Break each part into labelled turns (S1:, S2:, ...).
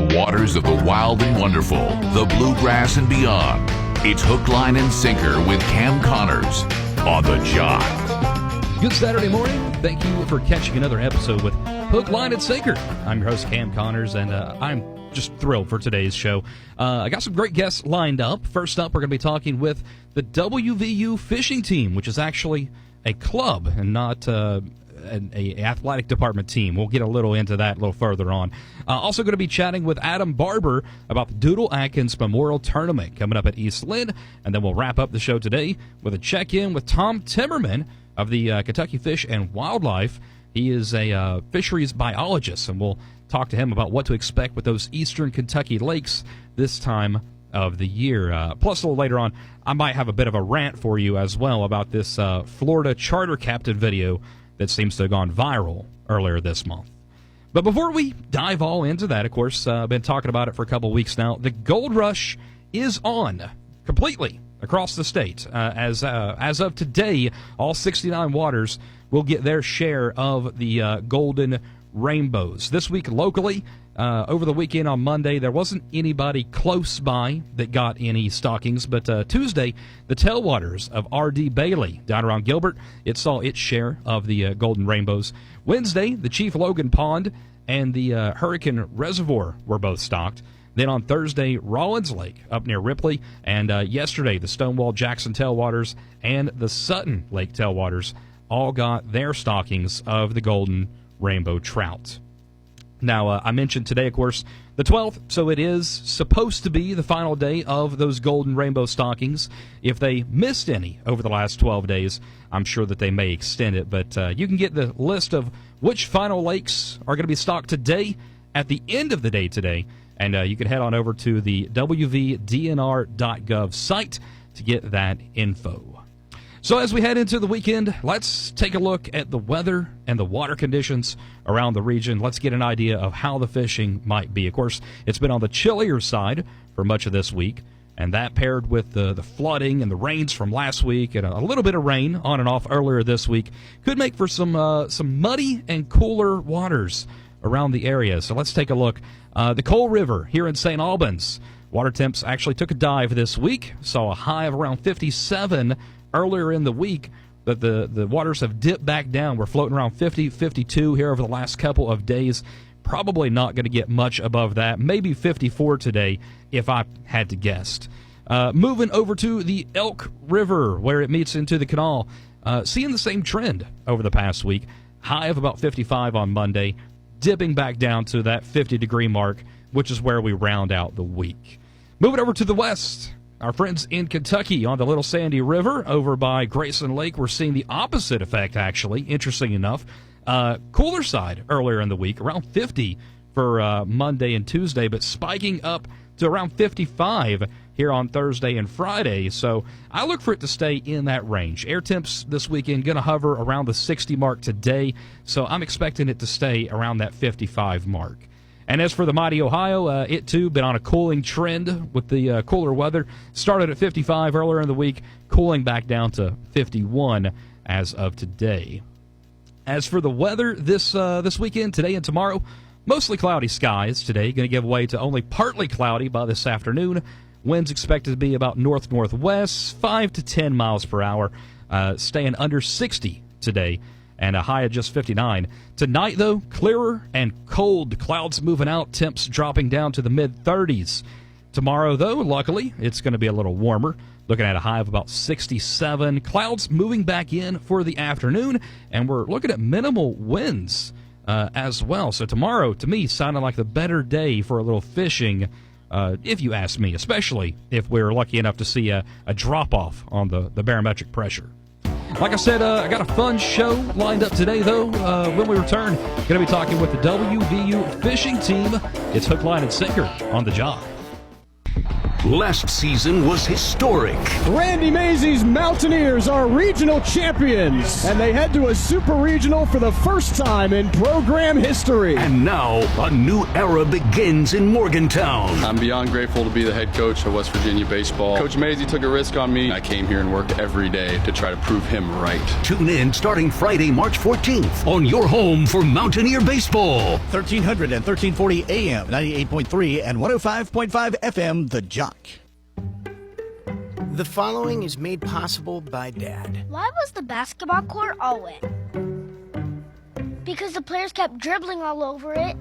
S1: the waters of the wild and wonderful, the bluegrass and beyond. It's Hook, Line, and Sinker with Cam Connors on the Jock.
S2: Good Saturday morning. Thank you for catching another episode with Hook, Line, and Sinker. I'm your host, Cam Connors, and I'm just thrilled for today's show. I got some great guests lined up. First up, we're going to be talking with the WVU fishing team, which is actually a club and not an athletic department team. We'll get a little into that a little further on. Also going to be chatting with Adam Barber about the Doodle Adkins Memorial Tournament coming up at East Lynn, and then we'll wrap up the show today with a check-in with Tom Timmermann of the Kentucky Fish and Wildlife. He is a fisheries biologist, and we'll talk to him about what to expect with those eastern Kentucky lakes this time of the year. Plus, a little later on, I might have a bit of a rant for you as well about this Florida charter captain video that seems to have gone viral earlier this month. But before we dive all into that, of course, I've been talking about it for a couple weeks now. The gold rush is on completely across the state. As of today, all 69 waters will get their share of the golden rainbows. This week locally, over the weekend on Monday, there wasn't anybody close by that got any stockings, but Tuesday, the tailwaters of R.D. Bailey down around Gilbert, it saw its share of the golden rainbows. Wednesday, the Chief Logan Pond and the Hurricane Reservoir were both stocked. Then on Thursday, Rollins Lake up near Ripley, and yesterday, the Stonewall Jackson tailwaters and the Sutton Lake tailwaters all got their stockings of the golden rainbow trout. Now, I mentioned today, of course, the 12th, so it is supposed to be the final day of those golden rainbow stockings. If they missed any over the last 12 days, I'm sure that they may extend it, but you can get the list of which final lakes are going to be stocked today at the end of the day today, and you can head on over to the wvdnr.gov site to get that info. So as we head into the weekend, let's take a look at the weather and the water conditions around the region. Let's get an idea of how the fishing might be. Of course, it's been on the chillier side for much of this week, and that paired with the flooding and the rains from last week and a little bit of rain on and off earlier this week could make for some muddy and cooler waters around the area. So let's take a look. The Coal River here in St. Albans, water temps actually took a dive this week, saw a high of around 57 earlier in the week, but the waters have dipped back down. We're floating around 50, 52 here over the last couple of days. Probably not going to get much above that. Maybe 54 today, if I had to guess. Moving over to the Elk River, where it meets into the canal, seeing the same trend over the past week. High of about 55 on Monday, dipping back down to that 50-degree mark, which is where we round out the week. Moving over to the west, our friends in Kentucky on the Little Sandy River over by Grayson Lake, we're seeing the opposite effect, actually, interesting enough. Cooler side earlier in the week, around 50 for Monday and Tuesday, but spiking up to around 55 here on Thursday and Friday. So I look for it to stay in that range. Air temps this weekend going to hover around the 60 mark today, so I'm expecting it to stay around that 55 mark. And as for the mighty Ohio, it too been on a cooling trend with the cooler weather. Started at 55 earlier in the week, cooling back down to 51 as of today. As for the weather this weekend, today and tomorrow, mostly cloudy skies today, going to give way to only partly cloudy by this afternoon. Winds expected to be about north-northwest, 5 to 10 miles per hour, staying under 60 today, and a high of just 59. Tonight, though, clearer and cold. Clouds moving out, temps dropping down to the mid-30s. Tomorrow, though, luckily, it's going to be a little warmer, looking at a high of about 67. Clouds moving back in for the afternoon, and we're looking at minimal winds as well. So tomorrow, to me, sounded like the better day for a little fishing, if you ask me, especially if we're lucky enough to see a drop-off on the barometric pressure. Like I said, I got a fun show lined up today, though. When we return, going to be talking with the WVU fishing team. It's Hook, Line, and Sinker on the Jock.
S3: Last season was historic.
S4: Randy Mazey's Mountaineers are regional champions, and they head to a super regional for the first time in program history.
S3: And now, a new era begins in Morgantown.
S5: I'm beyond grateful to be the head coach of West Virginia baseball. Coach Mazey took a risk on me. I came here and worked every day to try to prove him right.
S3: Tune in starting Friday, March 14th on your home for Mountaineer baseball.
S6: 1300 and 1340 AM, 98.3 and 105.5 FM, The Jock.
S7: The following is made possible by Dad.
S8: Why was the basketball court all wet? Because the players kept dribbling all over it.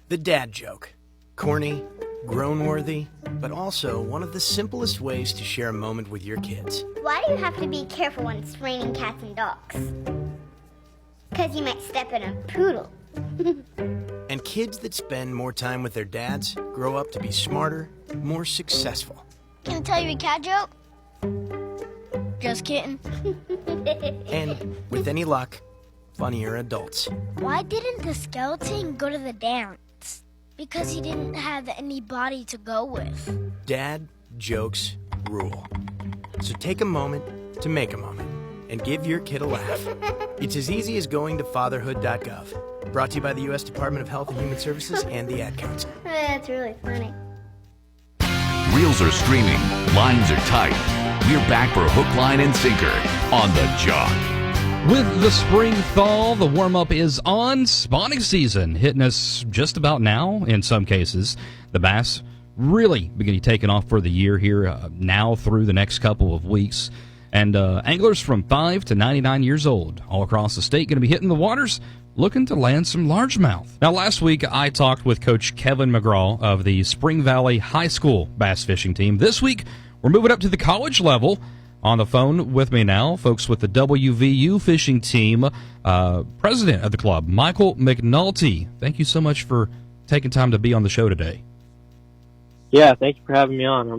S7: The dad joke. Corny, grown-worthy, but also one of the simplest ways to share a moment with your kids.
S9: Why do you have to be careful when it's raining cats and dogs? Because you might step in a poodle.
S7: And kids that spend more time with their dads grow up to be smarter, more successful.
S8: Can I tell you a cat joke? Just kidding.
S7: And, with any luck, funnier adults.
S8: Why didn't the skeleton go to the dance? Because he didn't have anybody to go with.
S7: Dad jokes rule. So take a moment to make a moment and give your kid a laugh. It's as easy as going to fatherhood.gov. Brought to you by the U.S. Department of Health and Human Services and the Ad Council.
S9: That's really funny.
S1: Reels are streaming, lines are tight. We're back for Hook, Line, and Sinker on The Jock.
S2: With the spring thaw, the warm-up is on. Spawning season hitting us just about now in some cases. The bass really beginning taking off for the year here now through the next couple of weeks. And anglers from 5 to 99 years old all across the state going to be hitting the waters looking to land some largemouth. Now, last week I talked with Coach Kevin McGraw of the Spring Valley High School bass fishing team. This week, we're moving up to the college level. On the phone with me now, folks with the WVU fishing team, president of the club, Michael McNulty. Thank you so much for taking time to be on the show today.
S10: Yeah, thank you for having me on.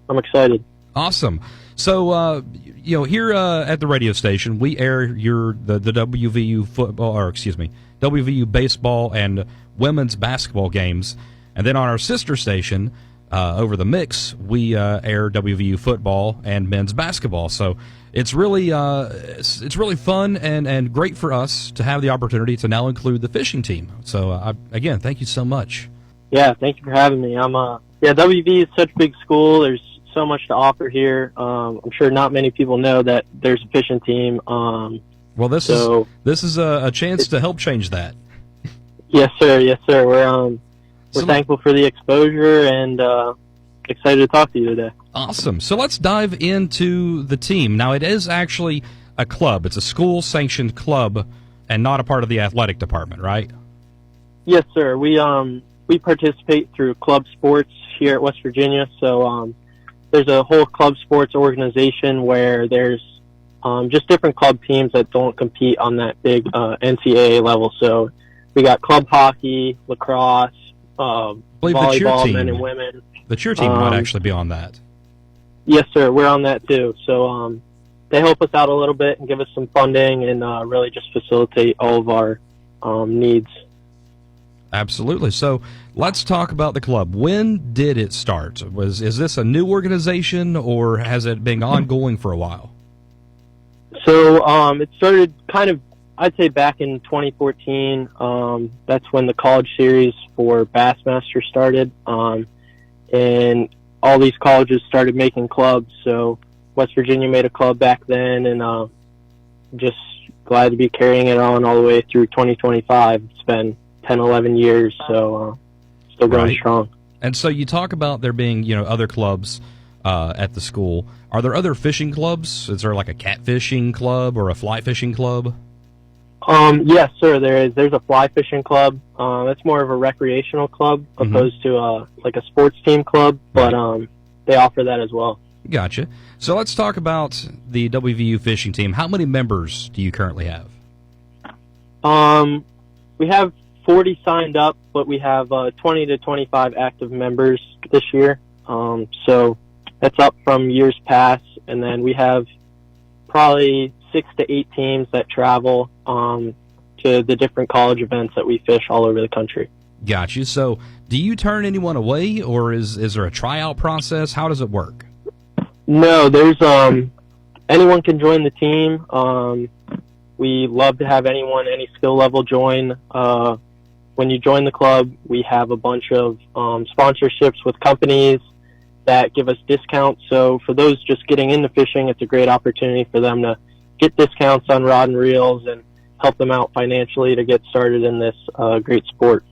S10: I'm excited.
S2: Awesome. So, here at the radio station, we air the WVU football, or excuse me, WVU baseball and women's basketball games, and then on our sister station, over the Mix, we air WVU football and men's basketball. So it's really fun and great for us to have the opportunity to now include the fishing team. So again, thank you so much.
S10: Yeah, thank you for having me. WVU is such a big school. There's so much to offer here. I'm sure not many people know that there's a fishing team.
S2: Well, this is a chance to help change that.
S10: Yes, sir. Yes, sir. We're thankful for the exposure and excited to talk to you today.
S2: Awesome. So let's dive into the team. Now, it is actually a club. It's a school-sanctioned club and not a part of the athletic department, right?
S10: Yes, sir. We participate through club sports here at West Virginia. So there's a whole club sports organization where there's just different club teams that don't compete on that big NCAA level. So we got club hockey, lacrosse, volleyball, men and women.
S2: The cheer team might actually be on that.
S10: Yes, sir. We're on that too. So they help us out a little bit and give us some funding and really just facilitate all of our needs.
S2: Absolutely. So let's talk about the club. When did it start? Is this a new organization or has it been ongoing for a while? So
S10: it started kind of, I'd say back in 2014. That's when the college series for Bassmaster started. And all these colleges started making clubs. So West Virginia made a club back then, and just glad to be carrying it on all the way through 2025. It's been 10, 11 years, so still going strong.
S2: And so you talk about there being, other clubs at the school. Are there other fishing clubs? Is there like a catfishing club or a fly fishing club?
S10: Yes, sir, there is. There's a fly fishing club. That's more of a recreational club opposed to like a sports team club, but they offer that as well.
S2: Gotcha. So let's talk about the WVU fishing team. How many members do you currently have?
S10: We have 40 signed up, but we have 20 to 25 active members this year. So that's up from years past. And then we have probably 6 to 8 teams that travel to the different college events that we fish all over the country.
S2: Got you. So do you turn anyone away, or is there a tryout process? How does it work?
S10: No, there's anyone can join the team. We love to have anyone, any skill level join. When you join the club, we have a bunch of sponsorships with companies that give us discounts. So for those just getting into fishing, it's a great opportunity for them to get discounts on rod and reels and help them out financially to get started in this great sport.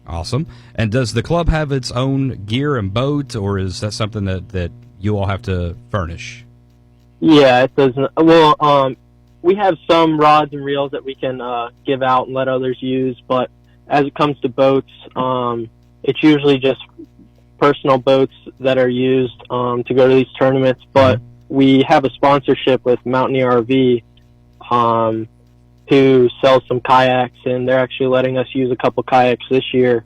S2: Awesome. And does the club have its own gear and boat, or is that something that you all have to furnish?
S10: Yeah, it doesn't. Well, we have some rods and reels that we can give out and let others use, but as it comes to boats, it's usually just personal boats that are used to go to these tournaments. But we have a sponsorship with Mountaineer RV, who sells some kayaks, and they're actually letting us use a couple kayaks this year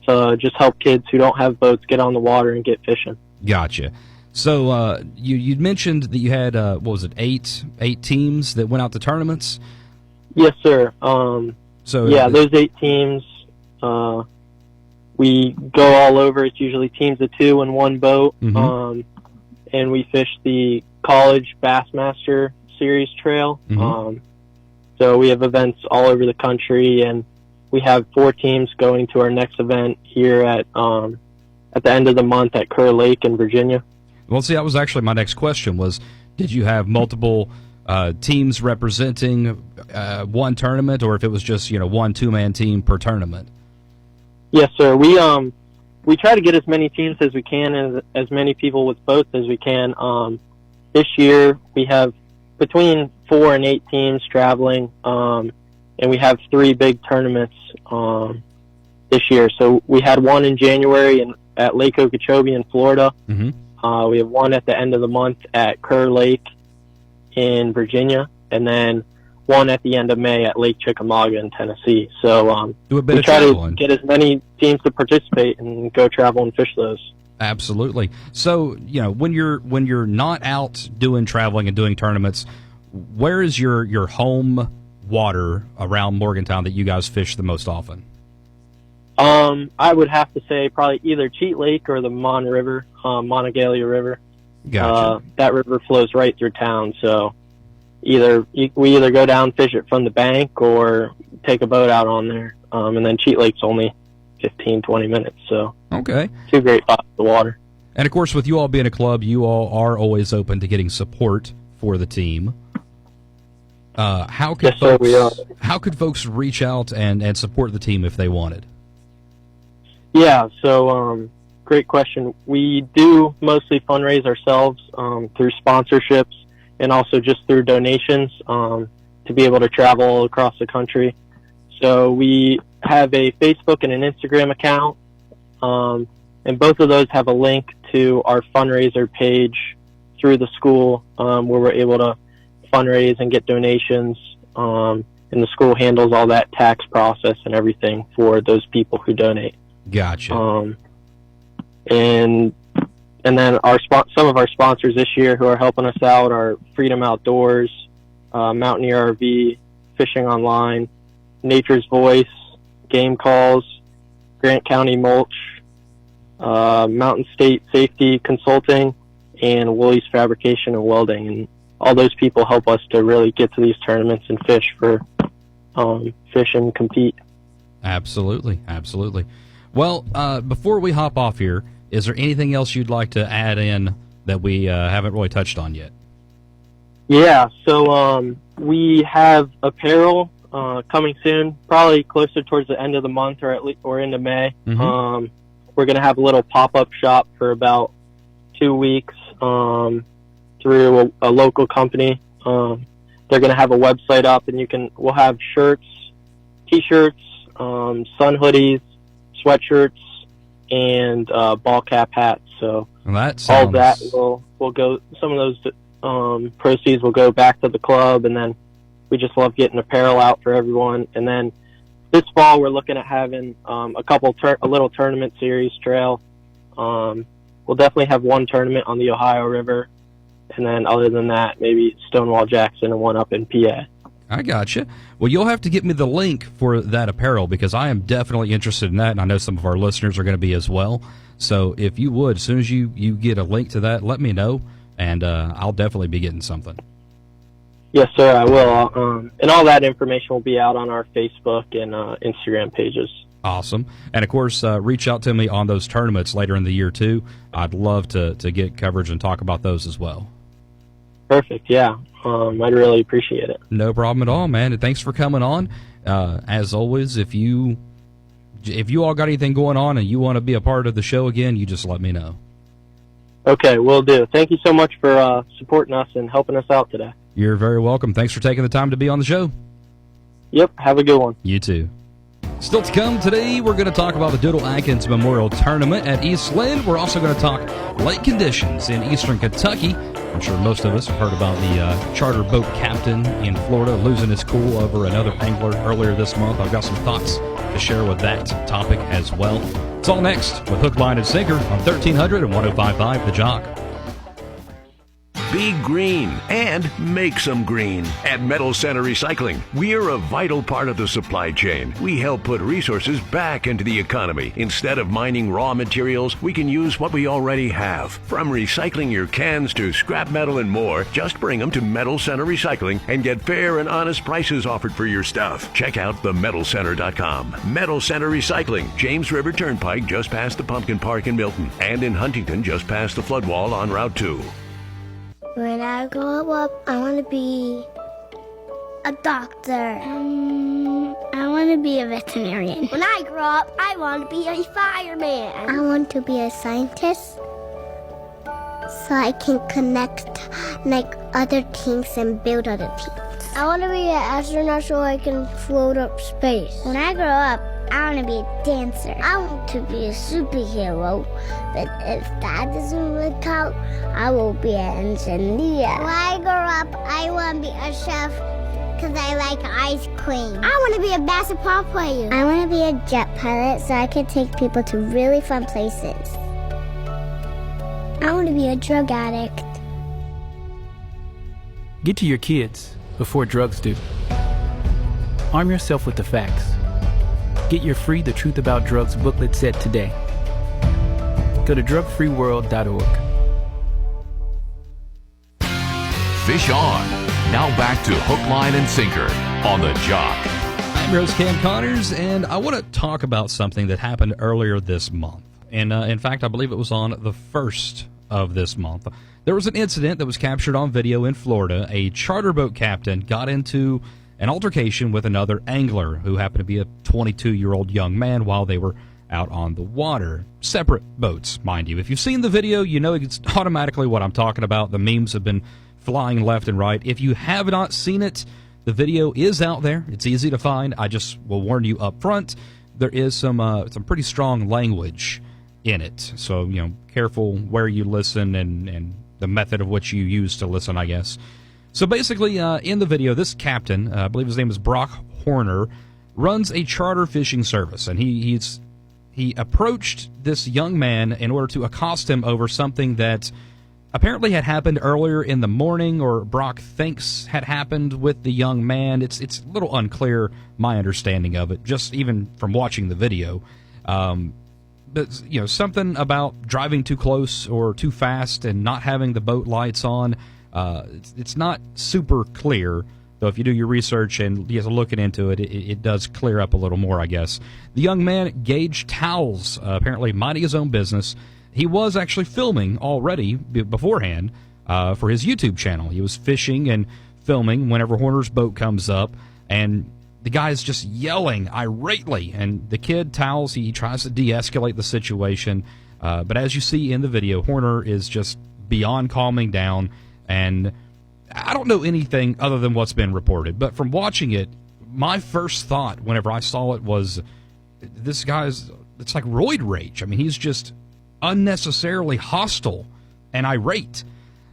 S10: to just help kids who don't have boats get on the water and get fishing.
S2: Gotcha. So you'd mentioned that you had what was it, eight teams that went out to tournaments?
S10: Yes, sir. Those 8 teams, we go all over. It's usually teams of 2 in one boat, and we fish the College Bassmaster Series Trail. So we have events all over the country, and we have 4 teams going to our next event here at the end of the month at Kerr Lake in Virginia.
S2: Well, see, that was actually my next question was, did you have multiple teams representing one tournament, or if it was just, one 2-man team per tournament?
S10: Yes, sir. We try to get as many teams as we can and as many people with boats as we can. This year we have between 4 and 8 teams traveling, and we have 3 big tournaments this year. So we had one in January at Lake Okeechobee in Florida. We have one at the end of the month at Kerr Lake in Virginia, and then one at the end of May at Lake Chickamauga in Tennessee. So we try to get as many teams to participate and go travel and fish those.
S2: Absolutely. So, when you're not out doing traveling and doing tournaments, where is your home water around Morgantown that you guys fish the most often?
S10: I would have to say probably either Cheat Lake or the Monongalia River.
S2: Gotcha.
S10: That river flows right through town, so we either go down, fish it from the bank, or take a boat out on there. And then Cheat Lake's only 15, 20 minutes, so
S2: okay.
S10: 2 great spots of water.
S2: And of course, with you all being a club, you all are always open to getting support for the team. How could folks reach out and support the team if they wanted?
S10: Yeah, so great question. We do mostly fundraise ourselves through sponsorships and also just through donations to be able to travel all across the country. So we have a Facebook and an Instagram account, and both of those have a link to our fundraiser page through the school, where we're able to fundraise and get donations, and the school handles all that tax process and everything for those people who donate.
S2: Gotcha.
S10: And then some of our sponsors this year who are helping us out are Freedom Outdoors, Mountaineer RV, Fishing Online, Nature's Voice, Game Calls, Grant County Mulch, Mountain State Safety Consulting, and Woolies Fabrication and Welding. And all those people help us to really get to these tournaments and fish and compete.
S2: Absolutely. Well, before we hop off here, is there anything else you'd like to add in that we haven't really touched on yet?
S10: Yeah, so we have apparel coming soon, probably closer towards the end of the month or into May. We're going to have a little pop-up shop for about 2 weeks through a local company. They're going to have a website up, and we'll have shirts, T-shirts, sun hoodies, sweatshirts, and ball cap hats. So all of that will go. Some of those proceeds will go back to the club, and then we just love getting apparel out for everyone. And then this fall, we're looking at having a little tournament series trail. We'll definitely have one tournament on the Ohio River, and then other than that, maybe Stonewall Jackson and one up in PA.
S2: I gotcha. Well, you'll have to get me the link for that apparel because I am definitely interested in that, and I know some of our listeners are going to be as well. So if you would, as soon as you get a link to that, let me know, and I'll definitely be getting something.
S10: Yes, sir, I will. And all that information will be out on our Facebook and Instagram pages.
S2: Awesome. And, of course, reach out to me on those tournaments later in the year, too. I'd love to get coverage and talk about those as well.
S10: Perfect, yeah. I'd really appreciate it.
S2: No problem at all, man. And thanks for coming on. As always, if you all got anything going on and you want to be a part of the show again, you just let me know.
S10: Okay, will do. Thank you so much for supporting us and helping us out today.
S2: You're very welcome. Thanks for taking the time to be on the show.
S10: Yep, have a good one.
S2: You too. Still to come today, we're going to talk about the Doodle Adkins Memorial Tournament at East Lynn. We're also going to talk lake conditions in eastern Kentucky. I'm sure most of us have heard about the charter boat captain in Florida losing his cool over another angler earlier this month. I've got some thoughts to share with that topic as well. It's all next with Hook, Line, and Sinker on 1300 and 105.5 The Jock.
S3: Be green and make some green. At Metal Center Recycling, we're a vital part of the supply chain. We help put resources back into the economy. Instead of mining raw materials, we can use what we already have. From recycling your cans to scrap metal and more, just bring them to Metal Center Recycling and get fair and honest prices offered for your stuff. Check out themetalcenter.com. Metal Center Recycling, James River Turnpike just past the Pumpkin Park in Milton, and in Huntington just past the flood wall on Route 2.
S8: When I grow up, I want to be a doctor. I want to be a veterinarian. When I grow up, I want to be a fireman. I want to be a scientist so I can connect like other things and build other things. I want to be an astronaut so I can float up space. When I grow up, I want to be a dancer. I want to be a superhero, but if that doesn't work out, I will be an engineer. When I grow up, I want to be a chef because I like ice cream. I want to be a basketball player. I want to be a jet pilot so I can take people to really fun places. I want to be a drug addict.
S11: Get to your kids before drugs do. Arm yourself with the facts. Get your free The Truth About Drugs booklet set today. Go to drugfreeworld.org.
S1: Fish on. Now back to Hook, Line, and Sinker on The Jock.
S2: I'm your host, Cam Connors, and I want to talk about something that happened earlier this month. And in fact, I believe it was on the 1st of this month. There was an incident that was captured on video in Florida. A charter boat captain got into an altercation with another angler who happened to be a 22-year-old young man while they were out on the water. Separate boats, mind you. If you've seen the video, you know it's automatically what I'm talking about. The memes have been flying left and right. If you have not seen it, the video is out there. It's easy to find. I just will warn you up front. There is some pretty strong language in it. So, careful where you listen and the method of which you use to listen, I guess. So basically, in the video, this captain, I believe his name is Brock Horner, runs a charter fishing service, and he approached this young man in order to accost him over something that apparently had happened earlier in the morning, or Brock thinks had happened with the young man. It's a little unclear, my understanding of it, just even from watching the video. But, something about driving too close or too fast and not having the boat lights on. It's not super clear, though if you do your research and you looking into it, it does clear up a little more, I guess. The young man, Gage Towles, apparently minding his own business. He was actually filming already beforehand for his YouTube channel. He was fishing and filming whenever Horner's boat comes up, and the guy's just yelling irately, and the kid, Towles, he tries to de-escalate the situation, but as you see in the video, Horner is just beyond calming down. And I don't know anything other than what's been reported, but from watching it, my first thought whenever I saw it was, this guy's, it's like roid rage. I mean, he's just unnecessarily hostile and irate.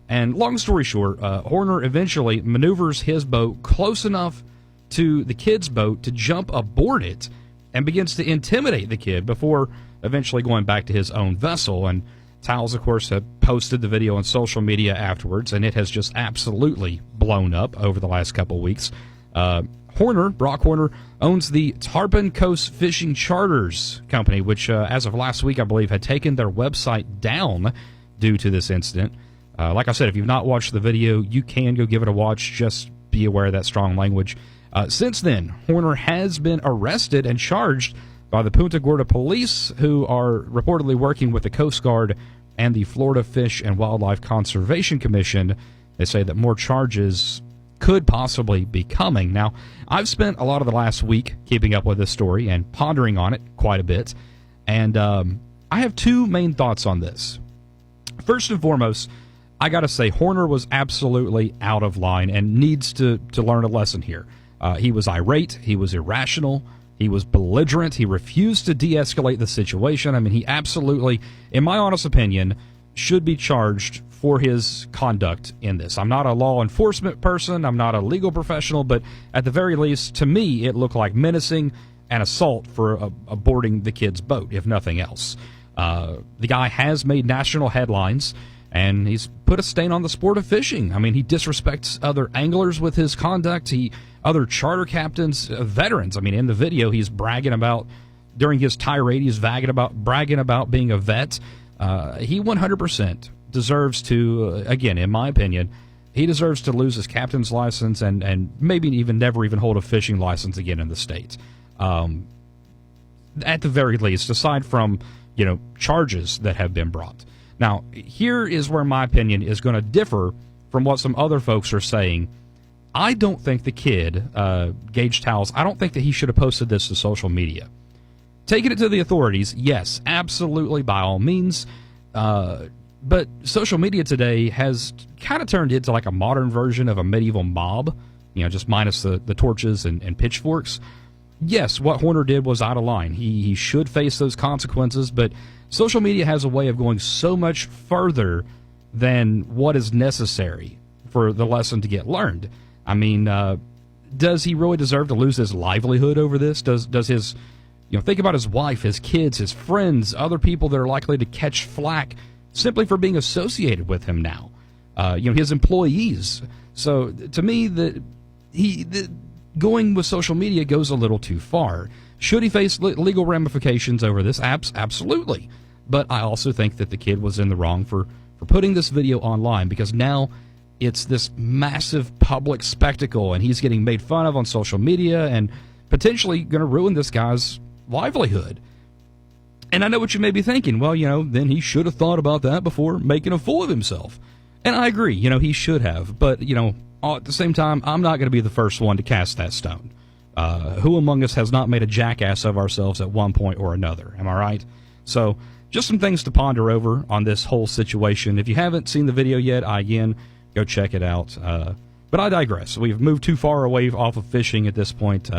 S2: And long story short, Horner eventually maneuvers his boat close enough to the kid's boat to jump aboard it and begins to intimidate the kid before eventually going back to his own vessel. And Towles, of course, had posted the video on social media afterwards, and it has just absolutely blown up over the last couple weeks. Brock Horner, owns the Tarpon Coast Fishing Charters Company, which, as of last week, I believe, had taken their website down due to this incident. Like I said, if you've not watched the video, you can go give it a watch. Just be aware of that strong language. Since then, Horner has been arrested and charged by the Punta Gorda police, who are reportedly working with the Coast Guard and the Florida Fish and Wildlife Conservation Commission. They say that more charges could possibly be coming. Now, I've spent a lot of the last week keeping up with this story and pondering on it quite a bit, and I have two main thoughts on this. First and foremost, I got to say, Horner was absolutely out of line and needs to learn a lesson here. He was irate, he was irrational, he was belligerent, he refused to de-escalate the situation. I mean, he absolutely, in my honest opinion, should be charged for his conduct in this. I'm not a law enforcement person, I'm not a legal professional, but at the very least, to me, it looked like menacing and assault for aborting the kid's boat, if nothing else. The guy has made national headlines, and he's put a stain on the sport of fishing. I mean, he disrespects other anglers with his conduct, other charter captains, veterans. I mean, in the video, he's bragging about, during his tirade, he's bragging about being a vet. He 100% deserves to, again, in my opinion, he deserves to lose his captain's license and maybe even never even hold a fishing license again in the state. At the very least, aside from, charges that have been brought. Now, here is where my opinion is going to differ from what some other folks are saying. I don't think the kid, Gage Towles, I don't think that he should have posted this to social media. Taking it to the authorities, yes, absolutely, by all means. But social media today has kind of turned into like a modern version of a medieval mob, just minus the torches and pitchforks. Yes, what Horner did was out of line. He should face those consequences, but social media has a way of going so much further than what is necessary for the lesson to get learned. I mean, does he really deserve to lose his livelihood over this? Does his, think about his wife, his kids, his friends, other people that are likely to catch flack simply for being associated with him now. His employees. So to me, going with social media goes a little too far. Should he face legal ramifications over this? Absolutely. But I also think that the kid was in the wrong for putting this video online, because now it's this massive public spectacle, and he's getting made fun of on social media and potentially going to ruin this guy's livelihood. And I know what you may be thinking. Well, then he should have thought about that before making a fool of himself. And I agree, he should have. But, at the same time, I'm not going to be the first one to cast that stone. Who among us has not made a jackass of ourselves at one point or another? Am I right? So, just some things to ponder over on this whole situation. If you haven't seen the video yet, again, go check it out. But I digress. We've moved too far away off of fishing at this point.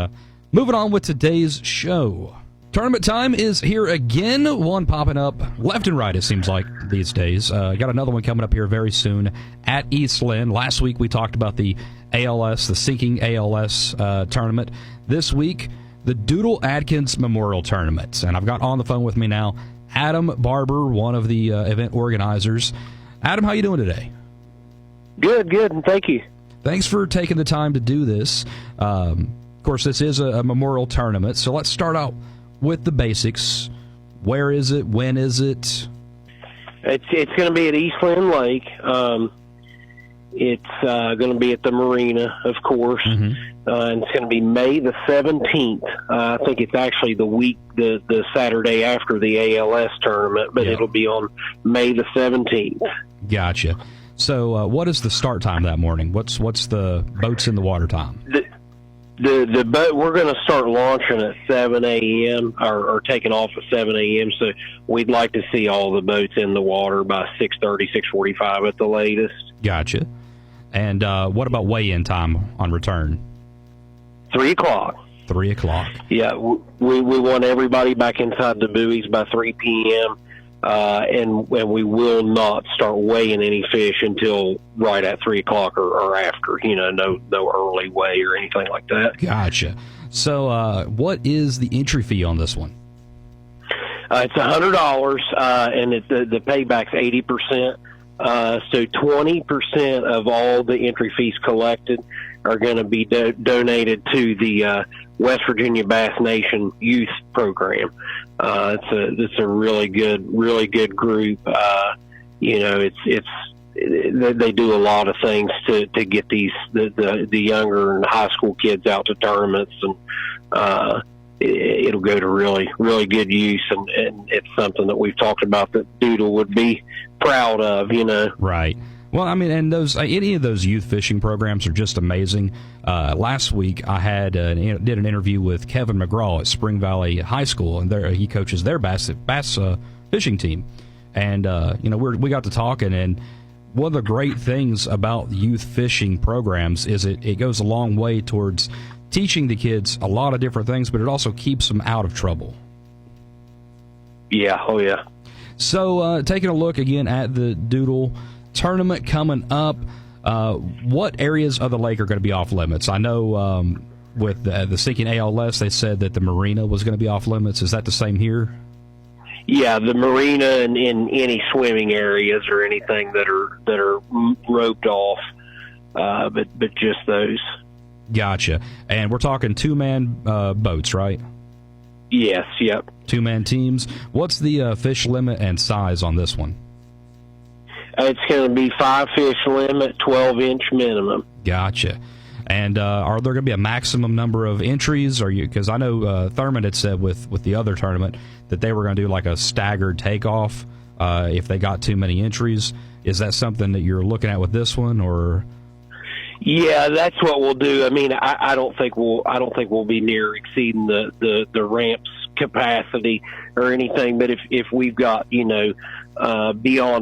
S2: Moving on with today's show. Tournament time is here again. One popping up left and right, it seems like, these days. Got another one coming up here very soon at East Lynn. Last week we talked about the ALS, the Sinking ALS tournament. This week, the Doodle Adkins Memorial Tournament. And I've got on the phone with me now Adam Barber, one of the event organizers. Adam, how you doing today?
S10: Good, and thank you.
S2: Thanks for taking the time to do this. Of course, this is a memorial tournament, so let's start out with the basics. Where is it? When is it?
S10: It's going to be at East Lynn Lake. It's going to be at the marina, of course. And it's going to be May the 17th. I think it's actually the Saturday after the ALS tournament, but it'll be on May the 17th.
S2: Gotcha. So what is the start time that morning? What's the boats in the water time?
S10: The boat, we're going to start launching at 7 a.m. or taking off at 7 a.m. So we'd like to see all the boats in the water by 6:30, 6:45 at the latest.
S2: Gotcha. And what about weigh-in time on return?
S10: 3 o'clock.
S2: 3 o'clock.
S10: Yeah, we want everybody back inside the buoys by 3 p.m. And we will not start weighing any fish until right at 3 o'clock or after. No early weigh or anything like that.
S2: Gotcha. So, what is the entry fee on this one?
S10: It's $100, and the payback's 80%. So 20% of all the entry fees collected are going to be donated to the West Virginia Bass Nation Youth Program. It's a really good group. They do a lot of things to get the younger and high school kids out to tournaments, and it'll go to really good use, and it's something that we've talked about that Doodle would be proud of,
S2: Right. Well, I mean, and any of those youth fishing programs are just amazing. Last week, I did an interview with Kevin McGraw at Spring Valley High School, and he coaches their bass fishing team. And we got to talking, and one of the great things about youth fishing programs is it goes a long way towards teaching the kids a lot of different things, but it also keeps them out of trouble.
S10: Yeah, oh yeah.
S2: So, taking a look again at the Doodle Tournament coming up, what areas of the lake are going to be off limits? I know with the sinking ALS, they said that the marina was going to be off limits. Is that the same here?
S10: Yeah, the marina and in any swimming areas or anything that are roped off, but just those.
S2: Gotcha. And we're talking 2-man boats, right?
S10: Yes. Yep.
S2: 2-man teams. What's the fish limit and size on this one?
S10: It's going to be 5 fish limit, 12-inch minimum.
S2: Gotcha. And are there going to be a maximum number of entries? Because I know Thurman had said with the other tournament that they were going to do like a staggered takeoff if they got too many entries. Is that something that you're looking at with this one, or?
S10: Yeah, that's what we'll do. I mean, I don't think we'll be near exceeding the ramp's capacity or anything. But if we've got beyond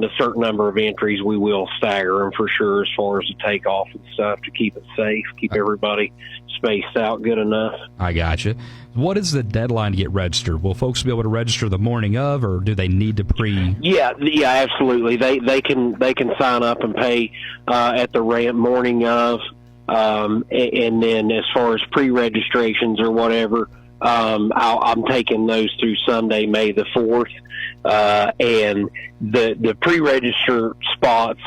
S10: a certain number of entries, we will stagger them for sure as far as the takeoff and stuff to keep it safe, keep everybody spaced out good enough.
S2: I gotcha. What is the deadline to get registered? Will folks be able to register the morning of, or do they need to pre?
S10: Yeah, absolutely. They can sign up and pay at the ramp morning of, and then as far as pre-registrations or whatever, I'm taking those through Sunday, May the 4th. And the pre-register spots,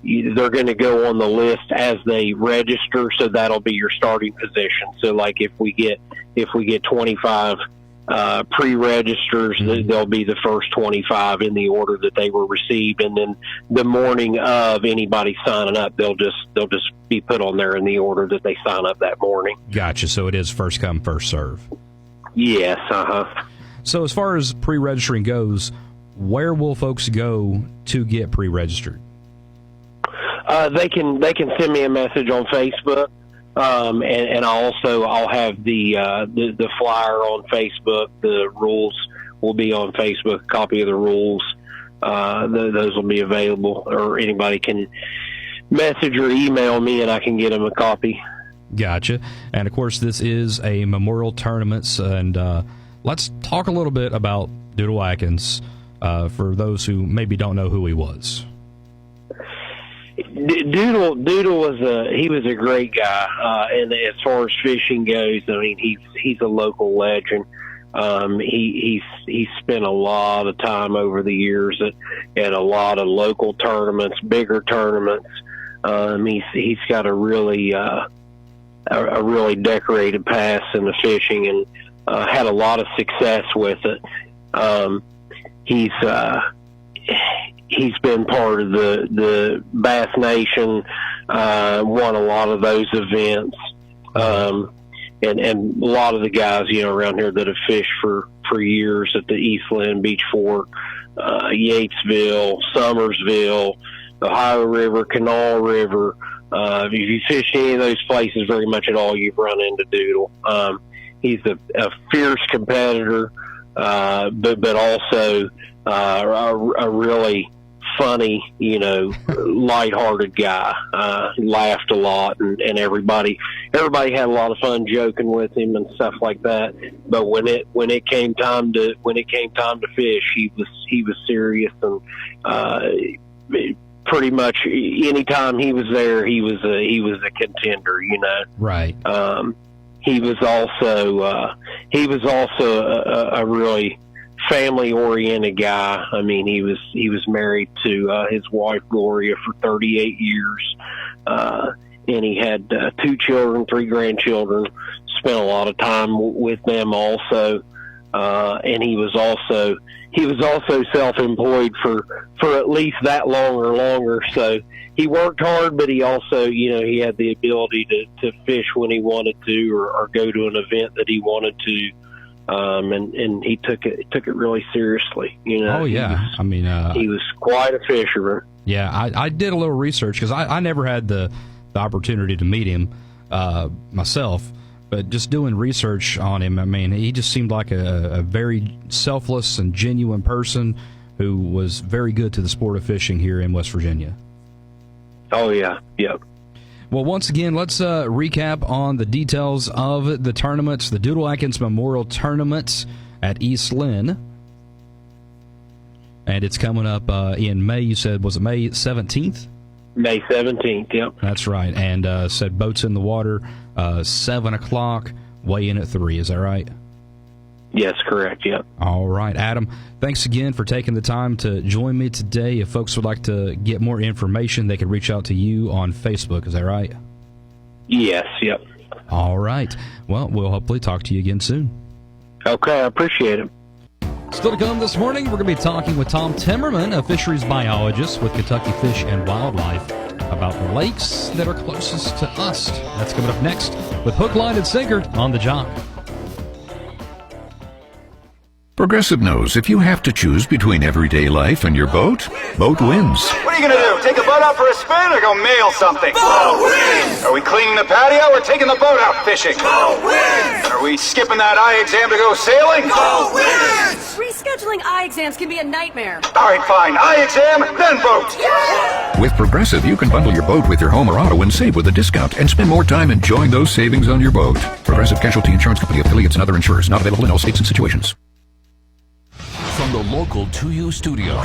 S10: they're going to go on the list as they register, so that'll be your starting position. So, like if we get 25 pre-registers, they'll be the first 25 in the order that they were received, and then the morning of anybody signing up, they'll just be put on there in the order that they sign up that morning.
S2: Gotcha. So it is first come, first serve.
S10: Yes.
S2: So as far as pre-registering goes, where will folks go to get pre-registered?
S10: They can send me a message on Facebook, and I'll have the flyer on Facebook. The rules will be on Facebook. A copy of the rules, those will be available, or anybody can message or email me, and I can get them a copy.
S2: Gotcha. And of course, this is a memorial tournament, and let's talk a little bit about Doodle Adkins for those who maybe don't know who he was.
S10: Doodle was a great guy, and as far as fishing goes, I mean he's a local legend. He's spent a lot of time over the years at a lot of local tournaments, bigger tournaments. He's got a really decorated past in the fishing, and had a lot of success with it. He's been part of the Bass Nation, won a lot of those events, and a lot of the guys around here that have fished for years at the Eastland, Beach Fork, Yatesville, Summersville, Ohio River, Canal River. If you fish any of those places very much at all, you've run into Doodle. He's a fierce competitor, but also a really funny, lighthearted guy. Laughed a lot, and everybody had a lot of fun joking with him and stuff like that. But when it came time to fish, he was serious, and pretty much any time he was there, he was a contender.
S2: Right.
S10: He was also a really family-oriented guy. I mean, he was married to his wife Gloria for 38 years, and he had 2 children, 3 grandchildren. Spent a lot of time with them also, and he was also self-employed for at least that long or longer. So he worked hard, but he also, he had the ability to fish when he wanted to, or go to an event that he wanted to. And he took it really seriously.
S2: Oh yeah,
S10: he was quite a fisherman.
S2: Yeah, I did a little research because I never had the opportunity to meet him myself, but just doing research on him, he just seemed like a very selfless and genuine person who was very good to the sport of fishing here in West Virginia.
S10: Oh yeah, yep.
S2: Well, once again, let's recap on the details of the tournaments, the Doodle Adkins Memorial Tournament at East Lynn. And it's coming up in May. You said, was it May 17th?
S10: May 17th, yep.
S2: That's right. And said boats in the water, 7 o'clock, weigh in at 3. Is that right?
S10: Yes, correct, yep.
S2: All right. Adam, thanks again for taking the time to join me today. If folks would like to get more information, they can reach out to you on Facebook. Is that right?
S10: Yes, yep.
S2: All right. Well, we'll hopefully talk to you again soon.
S10: Okay, I appreciate it.
S2: Still to come this morning, we're going to be talking with Tom Timmermann, a fisheries biologist with Kentucky Fish and Wildlife, about the lakes that are closest to us. That's coming up next with Hook, Line, and Sinker on The Jock.
S12: Progressive knows if you have to choose between everyday life and your boat, boat wins.
S13: What are you going to do? Take the boat out for a spin or go mail something? Boat wins! Are we cleaning the patio or taking the boat out fishing? Boat wins! Are we skipping that eye exam to go sailing? Boat wins!
S14: Rescheduling eye exams can be a nightmare.
S13: All right, fine. Eye exam, then boat. Yeah!
S12: With Progressive, you can bundle your boat with your home or auto and save with a discount and spend more time enjoying those savings on your boat. Progressive Casualty Insurance Company, affiliates, and other insurers. Not available in all states and situations.
S1: From the local 2U studio,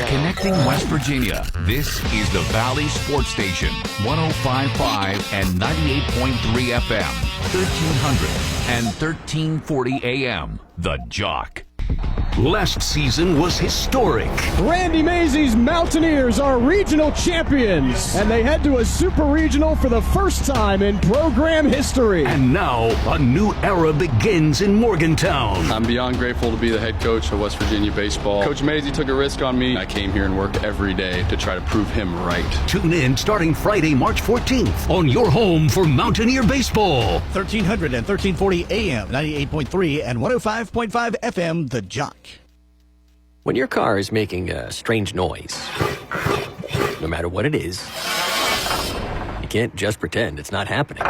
S1: connecting West Virginia, this is the Valley Sports Station, 105.5 and 98.3 FM, 1300 and 1340 AM. The Jock.
S3: Last season was historic.
S4: Randy Mazey's Mountaineers are regional champions, and they head to a super regional for the first time in program history.
S3: And now a new era begins in Morgantown.
S5: I'm beyond grateful to be the head coach of West Virginia baseball. Coach Mazey took a risk on me. I came here and worked every day to try to prove him right.
S3: Tune in starting Friday, March 14th on your home for Mountaineer baseball.
S6: 1300 and 1340 AM, 98.3 and 105.5 FM, The Jock.
S15: When your car is making a strange noise, no matter what it is, you can't just pretend it's not happening.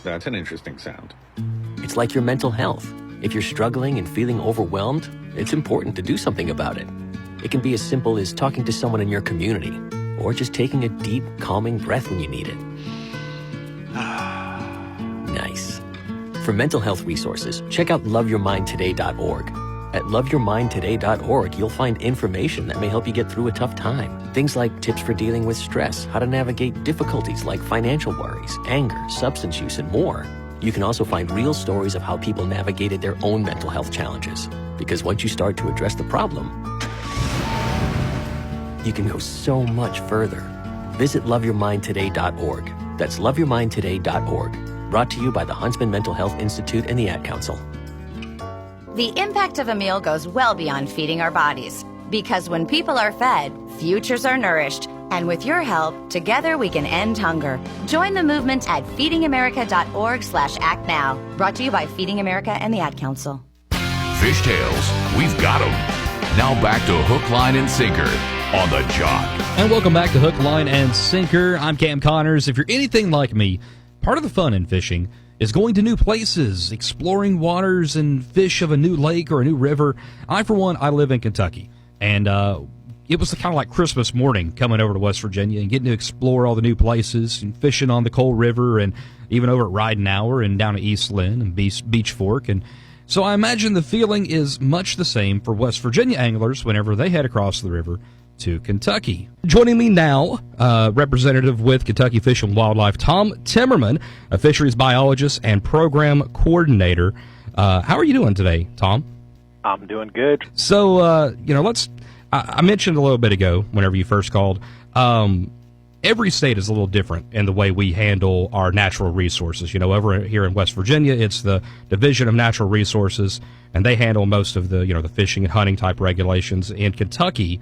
S16: That's an interesting sound.
S15: It's like your mental health. If you're struggling and feeling overwhelmed, it's important to do something about it. It can be as simple as talking to someone in your community, or just taking a deep, calming breath when you need it. Nice. For mental health resources, check out loveyourmindtoday.org. At loveyourmindtoday.org, you'll find information that may help you get through a tough time. Things like tips for dealing with stress, how to navigate difficulties like financial worries, anger, substance use, and more. You can also find real stories of how people navigated their own mental health challenges. Because once you start to address the problem, you can go so much further. Visit loveyourmindtoday.org. That's loveyourmindtoday.org. Brought to you by the Huntsman Mental Health Institute and the Ad Council.
S17: The impact of a meal goes well beyond feeding our bodies. Because when people are fed, futures are nourished. And with your help, together we can end hunger. Join the movement at feedingamerica.org/actnow. Brought to you by Feeding America and the Ad Council.
S1: Fishtails, we've got them. Now back to Hook, Line, and Sinker on The Jock.
S2: And welcome back to Hook, Line, and Sinker. I'm Cam Connors. If you're anything like me, part of the fun in fishing is going to new places, exploring waters and fish of a new lake or a new river. I, for one, I live in Kentucky, and it was kind of like Christmas morning coming over to West Virginia and getting to explore all the new places and fishing on the Coal River and even over at Ridenhour and down at East Lynn and Beach Fork. And so I imagine the feeling is much the same for West Virginia anglers whenever they head across the river to Kentucky. Joining me now, representative with Kentucky Fish and Wildlife, Tom Timmermann, a fisheries biologist and program coordinator. How are you doing today, Tom?
S18: I'm doing good.
S2: So, I mentioned a little bit ago, whenever you first called, every state is a little different in the way we handle our natural resources. You know, over here in West Virginia, it's the Division of Natural Resources, and they handle most of the, the fishing and hunting type regulations. In Kentucky,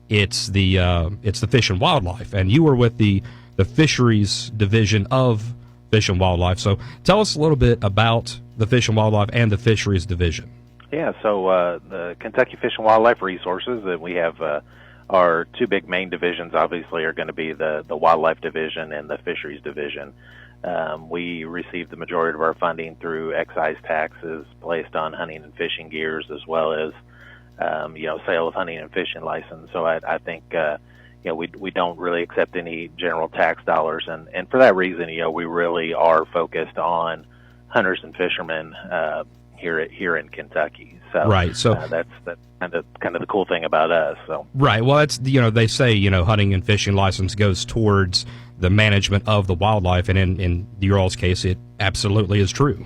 S2: it's the Fish and Wildlife, and you were with the Fisheries Division of Fish and Wildlife. So tell us a little bit about the Fish and Wildlife and the Fisheries Division.
S16: Yeah, so the Kentucky Fish and Wildlife Resources, that we have our two big main divisions, obviously, are going to be the Wildlife Division and the Fisheries Division. We receive the majority of our funding through excise taxes placed on hunting and fishing gears, as well as sale of hunting and fishing license. So I think we don't really accept any general tax dollars, and for that reason, we really are focused on hunters and fishermen here in Kentucky. So
S2: right, so
S16: that's kind of the cool thing about us. So
S2: right, well, it's they say hunting and fishing license goes towards the management of the wildlife, and in your all's case, it absolutely is true.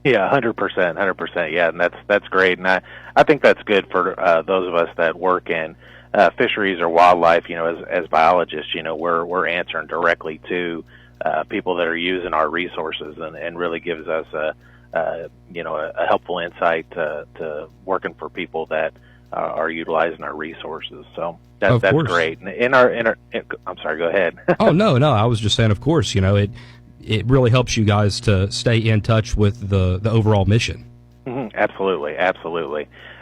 S16: Yeah, 100%. Yeah, and that's great, and I think that's good for those of us that work in fisheries or wildlife. As biologists, we're answering directly to people that are using our resources, and really gives us a helpful insight to working for people that are utilizing our resources. So that's great. In our I'm sorry, go ahead.
S2: Oh no, I was just saying, of course, it really helps you guys to stay in touch with the overall mission.
S16: Mm-hmm. Absolutely.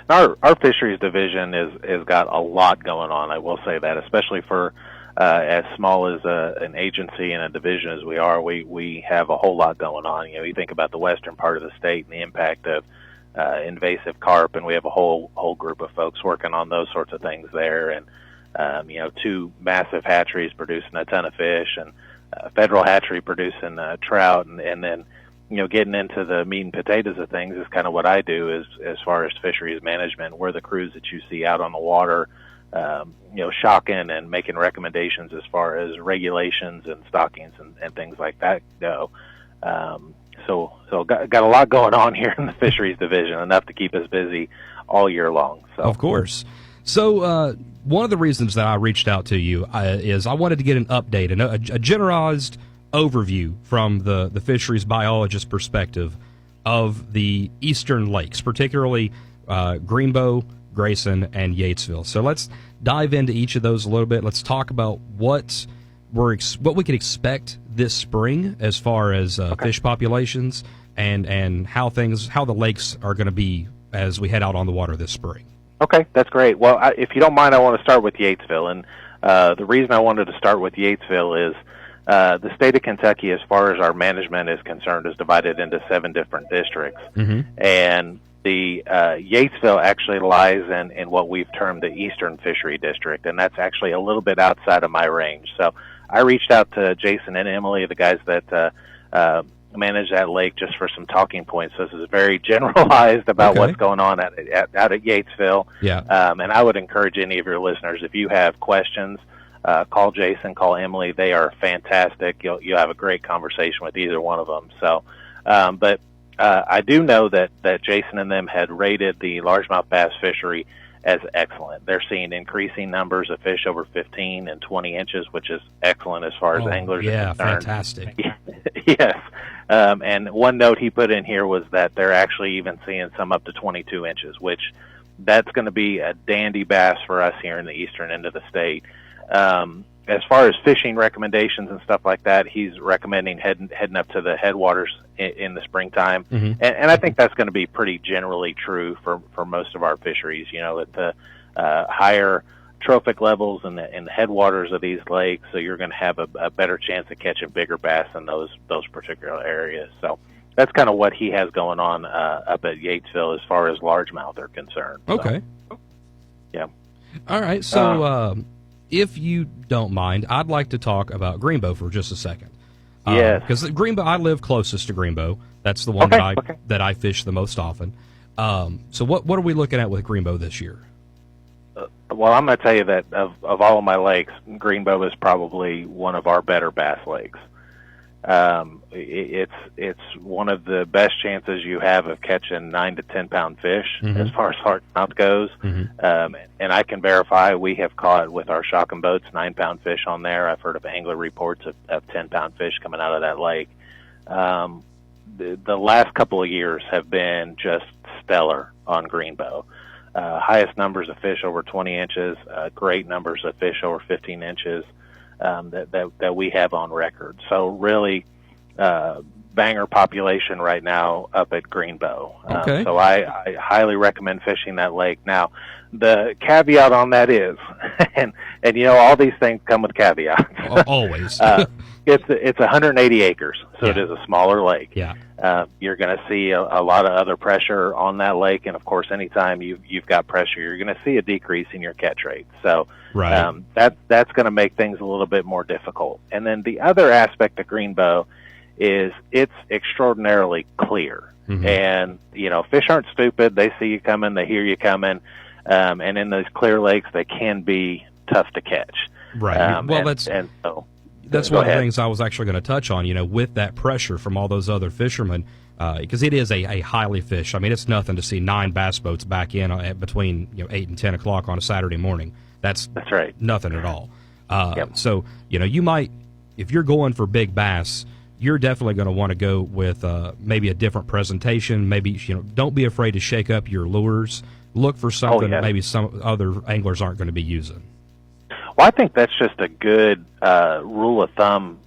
S16: Our fisheries division is got a lot going on. I will say that, especially for as small as an agency and a division as we are, we have a whole lot going on. You think about the western part of the state and the impact of invasive carp, and we have a whole group of folks working on those sorts of things there. And two massive hatcheries producing a ton of fish, and federal hatchery producing trout, and then getting into the meat and potatoes of things is kind of what I do as far as fisheries management. We're the crews that you see out on the water, shocking and making recommendations as far as regulations and stockings and things like that go. So got a lot going on here in the fisheries division, enough to keep us busy all year long. So
S2: of course. So one of the reasons that I reached out to you is I wanted to get an update and a generalized overview from the fisheries biologist perspective of the eastern lakes, particularly Greenbow, Grayson, and Yatesville. So let's dive into each of those a little bit. Let's talk about what we can expect this spring as far as fish populations and how the lakes are going to be as we head out on the water this spring.
S16: Okay, that's great. Well, if you don't mind, I want to start with Yatesville, and the reason I wanted to start with Yatesville is the state of Kentucky, as far as our management is concerned, is divided into 7 different districts, and the Yatesville actually lies in what we've termed the Eastern Fishery District, and that's actually a little bit outside of my range. So I reached out to Jason and Emily, the guys that manage that lake, just for some talking points. So this is very generalized about what's going on out at Yatesville.
S2: Yeah.
S16: And I would encourage any of your listeners, if you have questions, call Jason, call Emily. They are fantastic. You'll have a great conversation with either one of them. So, but I do know that Jason and them had rated the largemouth bass fishery as excellent. They're seeing increasing numbers of fish over 15 and 20 inches, which is excellent as far as anglers are concerned.
S2: Fantastic.
S16: Yes. And one note he put in here was that they're actually even seeing some up to 22 inches, which that's going to be a dandy bass for us here in the eastern end of the state. As far as fishing recommendations and stuff like that, he's recommending heading up to the headwaters in the springtime. And I think that's going to be pretty generally true for most of our fisheries, at the higher trophic levels in the headwaters of these lakes, so you're going to have a better chance of catching bigger bass in those particular areas. So that's kind of what he has going on up at Yatesville as far as largemouth are concerned.
S2: Okay.
S16: So, yeah.
S2: All right. So if you don't mind, I'd like to talk about Greenbow for just a second.
S16: Yes.
S2: Because Greenbow, I live closest to Greenbow. That's the one that I fish the most often. So what are we looking at with Greenbow this year?
S16: Well, I'm going to tell you that of all of my lakes, Greenbow is probably one of our better bass lakes. it's one of the best chances you have of catching 9 to 10 pound fish as far as largemouth goes. And I can verify we have caught with our shocking boats 9 pound fish on there. I've heard of angler reports of 10 pound fish coming out of that lake. The last couple of years have been just stellar on Greenbow. Highest numbers of fish over 20 inches, great numbers of fish over 15 inches that we have on record. So really, banger population right now up at Greenbow.
S2: Okay.
S16: So I highly recommend fishing that lake. Now, the caveat on that is, and you know, all these things come with caveats.
S2: Always.
S16: It's 180 acres, so it is a smaller lake.
S2: Yeah.
S16: You're going to see a lot of other pressure on that lake, and of course, anytime you've got pressure, you're going to see a decrease in your catch rate. So that's going to make things a little bit more difficult. And then the other aspect of Greenbow is it's extraordinarily clear. And you know, fish aren't stupid; they see you coming, they hear you coming, and in those clear lakes, they can be tough to catch.
S2: Right. Well, that's one of the things I was actually going to touch on, you know, with that pressure from all those other fishermen, because it is a highly fished. I mean, it's nothing to see 9 bass boats back in at between 8 and 10 o'clock on a Saturday morning. That's
S16: right.
S2: Nothing at all. So, you know, you might, if you're going for big bass, you're definitely going to want to go with maybe a different presentation. Maybe, you know, don't be afraid to shake up your lures. Look for something that maybe some other anglers aren't going to be using.
S16: Well, I think that's just a good rule of thumb,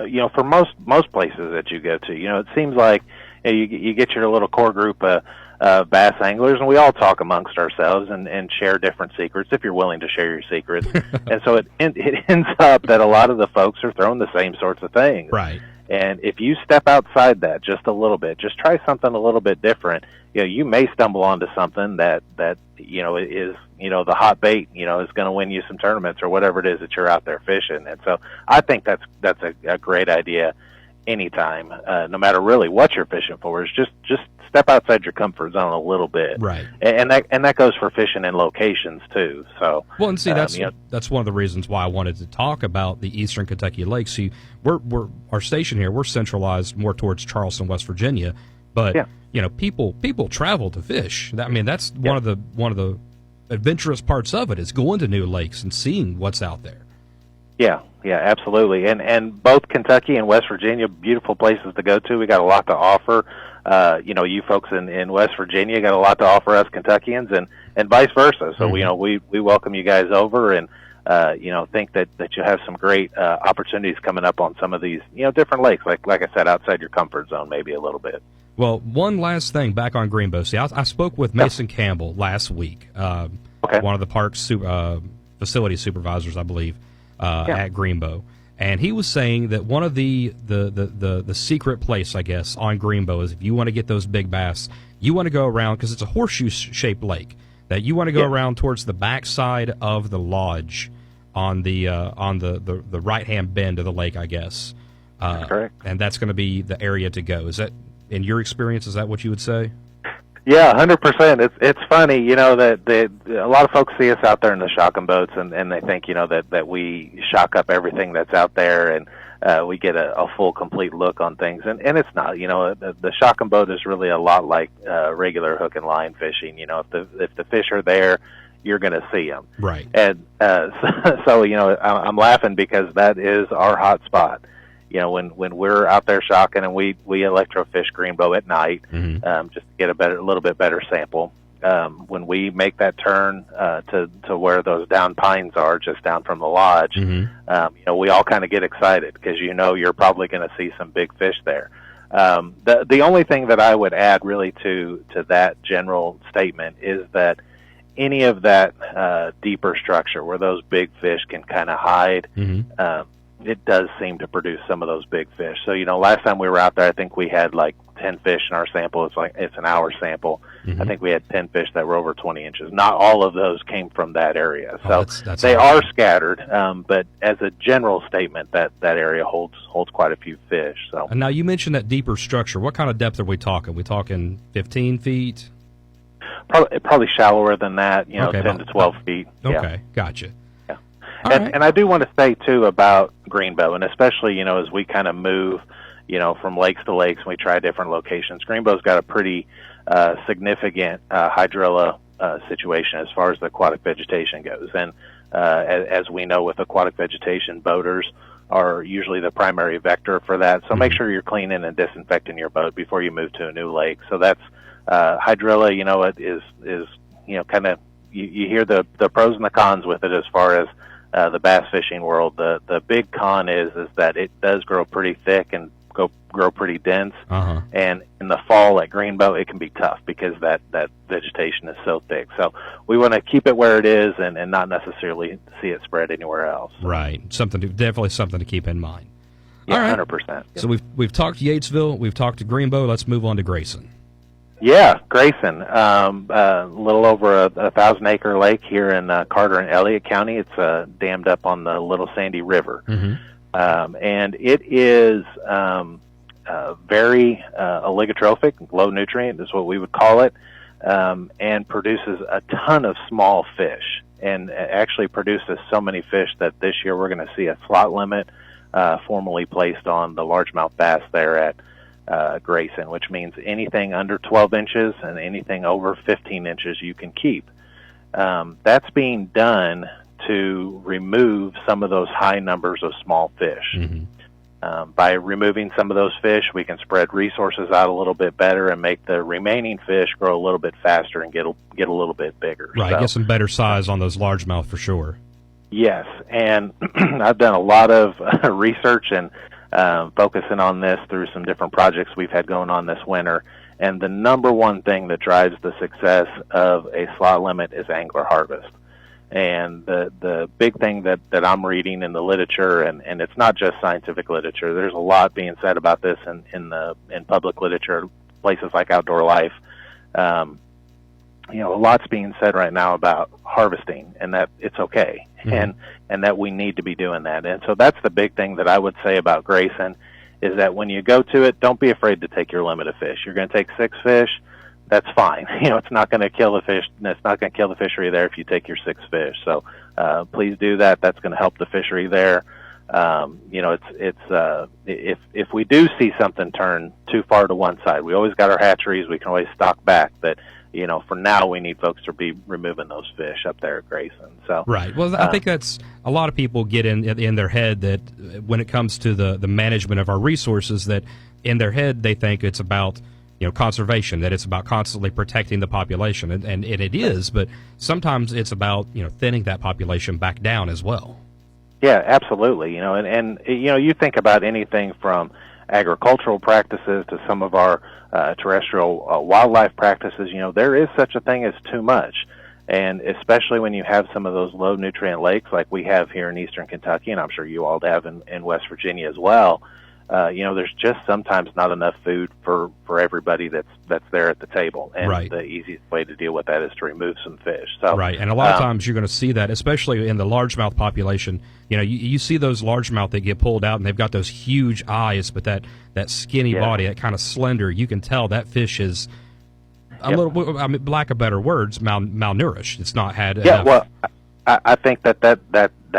S16: you know, for most places that you go to. You know, it seems like you get your little core group of bass anglers, and we all talk amongst ourselves and share different secrets if you're willing to share your secrets. And so it ends up that a lot of the folks are throwing the same sorts of things.
S2: Right.
S16: And if you step outside that just a little bit, just try something a little bit different, you know, you may stumble onto something that you know is, you know, the hot bait, you know, is going to win you some tournaments or whatever it is that you're out there fishing. And so I think that's a great idea anytime, no matter really what you're fishing for, is just step outside your comfort zone a little bit.
S2: Right.
S16: And that goes for fishing in locations too. So
S2: well, and see, that's one of the reasons why I wanted to talk about the Eastern Kentucky lakes. See, we're our station here, we're centralized more towards Charleston, West Virginia, but you know, people travel to fish. I mean, that's one of the adventurous parts of it, is going to new lakes and seeing what's out there.
S16: Yeah, absolutely. And both Kentucky and West Virginia, beautiful places to go to. We got a lot to offer. You know, you folks in West Virginia got a lot to offer us Kentuckians, and vice versa. So you know, we welcome you guys over, and you know, think that you'll have some great opportunities coming up on some of these, you know, different lakes, like I said, outside your comfort zone maybe a little bit.
S2: Well, one last thing back on Greenbow. See, I spoke with Mason Campbell last week, one of the park's facility supervisors, I believe, at Greenbow. And he was saying that one of the secret place, I guess, on Greenbow is if you want to get those big bass, you want to go around, because it's a horseshoe-shaped lake, that you want to go around towards the backside of the lodge on the right-hand bend of the lake, I guess.
S16: That's correct.
S2: And that's going to be the area to go. Is that, in your experience, is that what you would say?
S16: Yeah, 100%. It's funny, you know, that a lot of folks see us out there in the shocking boats, and they think, you know, that we shock up everything that's out there, and we get a full, complete look on things, and it's not. You know, the shocking boat is really a lot like regular hook and line fishing. You know, if the fish are there, you're going to see them.
S2: Right.
S16: And so you know, I'm laughing because that is our hot spot. You know, when we're out there shocking, and we electrofish Greenbow at night, just to get a little bit better sample. When we make that turn to where those down pines are, just down from the lodge, you know, we all kind of get excited because you know you're probably going to see some big fish there. The only thing that I would add really to that general statement is that any of that deeper structure where those big fish can kind of hide, it does seem to produce some of those big fish. So, you know, last time we were out there, I think we had like 10 fish in our sample. It's an hour sample. I think we had 10 fish that were over 20 inches. Not all of those came from that area. So
S2: that's
S16: they are scattered, but as a general statement, that area holds quite a few fish. So.
S2: And now you mentioned that deeper structure. What kind of depth are we talking? We talking 15 feet?
S16: Probably shallower than that, you know, 10 to 12 feet.
S2: Okay, gotcha.
S16: And I do want to say, too, about Greenbow, and especially, as we kind of move, from lakes to lakes and we try different locations. Greenbow's got a pretty significant hydrilla situation as far as the aquatic vegetation goes. And as we know with aquatic vegetation, boaters are usually the primary vector for that. So make sure you're cleaning and disinfecting your boat before you move to a new lake. So that's hydrilla, it is kind of, you hear the pros and the cons with it as far as the bass fishing world. The big con is that it does grow pretty thick and grow pretty dense. And in the fall at Greenbow, it can be tough because that vegetation is so thick. So we want to keep it where it is and not necessarily see it spread anywhere else.
S2: Right. Definitely something to keep in mind.
S16: Yeah,
S2: all right.
S16: 100%.
S2: So we've talked Yatesville, we've talked to Greenbow. Let's move on to Grayson.
S16: Yeah, Grayson, a little over a 1,000-acre lake here in Carter and Elliott County. It's dammed up on the Little Sandy River. And it is very oligotrophic, low nutrient is what we would call it, and produces a ton of small fish, and actually produces so many fish that this year we're going to see a slot limit formally placed on the largemouth bass there at Grayson, which means anything under 12 inches and anything over 15 inches you can keep. That's being done to remove some of those high numbers of small fish. By removing some of those fish, we can spread resources out a little bit better and make the remaining fish grow a little bit faster and get a little bit bigger.
S2: Right, get some better size on those largemouth for sure.
S16: Yes, and I've done a lot of research and focusing on this through some different projects we've had going on this winter. And the number one thing that drives the success of a slot limit is angler harvest. And the big thing that I'm reading in the literature, and it's not just scientific literature, there's a lot being said about this in public literature, places like Outdoor Life. A lot's being said right now about harvesting and that it's okay, and that we need to be doing that. And so that's the big thing that I would say about Grayson, is that when you go to it, don't be afraid to take your limit of fish. You're going to take 6 fish. That's fine. It's not going to kill the fish. It's not going to kill the fishery there if you take your 6 fish. So please do that. That's going to help the fishery there. If we do see something turn too far to one side, we always got our hatcheries. We can always stock back. But for now, we need folks to be removing those fish up there at Grayson. So
S2: right. Well, I think that's a lot of people get in their head that when it comes to the management of our resources, that in their head they think it's about conservation, that it's about constantly protecting the population, and it is, but sometimes it's about thinning that population back down as well.
S16: Yeah, absolutely. And you think about anything from agricultural practices to some of our terrestrial wildlife practices. There is such a thing as too much, and especially when you have some of those low nutrient lakes like we have here in eastern Kentucky, and I'm sure you all have in West Virginia as well. There's just sometimes not enough food for everybody that's there at the table, and
S2: right.
S16: The easiest way to deal with that is to remove some fish. So,
S2: right, and a lot of times you're going to see that, especially in the largemouth population. You see those largemouth that get pulled out, and they've got those huge eyes, but that skinny body, that kind of slender. You can tell that fish is a little, lack of better words, malnourished. It's not had enough.
S16: Well, I think that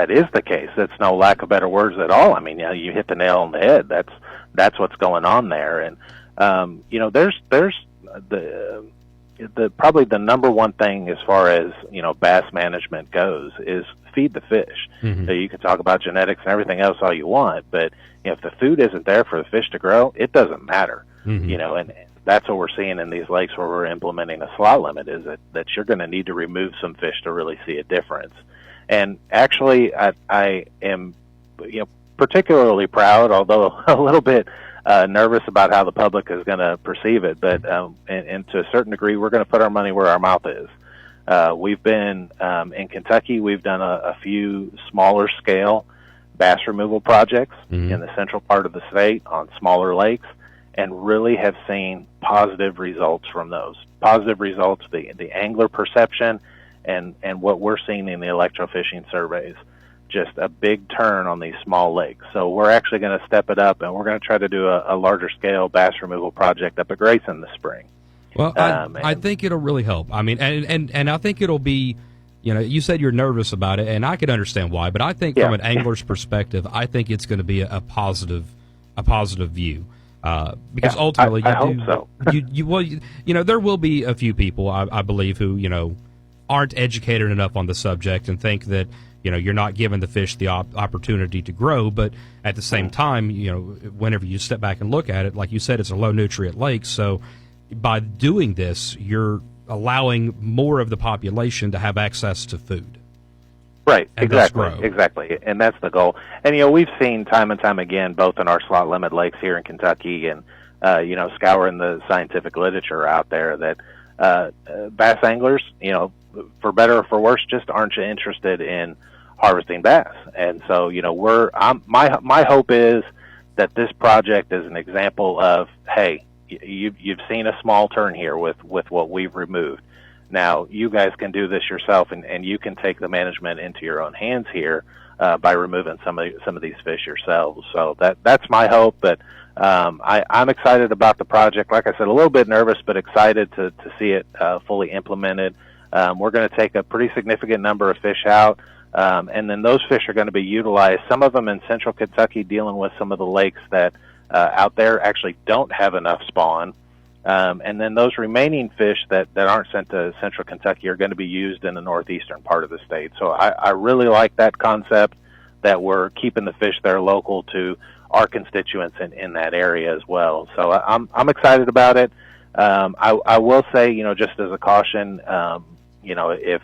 S16: is the case. It's no lack of better words at all. I mean, you hit the nail on the head. That's what's going on there. And there's the probably the number one thing as far as bass management goes is feed the fish. So you can talk about genetics and everything else all you want, but if the food isn't there for the fish to grow, it doesn't matter. And that's what we're seeing in these lakes where we're implementing a slot limit, is that you're going to need to remove some fish to really see a difference. And actually, I am particularly proud, although a little bit nervous about how the public is going to perceive it. But and to a certain degree, we're going to put our money where our mouth is. We've been in Kentucky. We've done a few smaller scale bass removal projects in the central part of the state on smaller lakes, and really have seen positive results from those. Positive results, the angler perception, and what we're seeing in the electrofishing surveys, just a big turn on these small lakes. So we're actually going to step it up, and we're going to try to do a larger scale bass removal project up at Grayson this spring.
S2: Well, I think it'll really help. I mean, and I think it'll be you said you're nervous about it, and I can understand why. But I think from an angler's perspective, I think it's going to be a positive view. Because ultimately,
S16: I hope so.
S2: There will be a few people, I believe, who aren't educated enough on the subject and think that you're not giving the fish the opportunity to grow. But at the same time, whenever you step back and look at it, like you said, it's a low nutrient lake. So by doing this, you're allowing more of the population to have access to food.
S16: Right,
S2: and
S16: exactly, and that's the goal. And we've seen time and time again, both in our slot limit lakes here in Kentucky, and scouring the scientific literature out there, that bass anglers, for better or for worse, just aren't interested in harvesting bass. And so, my hope is that this project is an example of, hey, you've seen a small turn here with what we've removed. Now, you guys can do this yourself, and you can take the management into your own hands here by removing some of these fish yourselves. So that's my hope. But I'm excited about the project. Like I said, a little bit nervous, but excited to see it fully implemented. We're going to take a pretty significant number of fish out, and then those fish are going to be utilized. Some of them in central Kentucky, dealing with some of the lakes that out there actually don't have enough spawn. And then those remaining fish that aren't sent to central Kentucky are going to be used in the northeastern part of the state. So I really like that concept, that we're keeping the fish there local to our constituents in that area as well. So I'm excited about it. I will say, just as a caution, if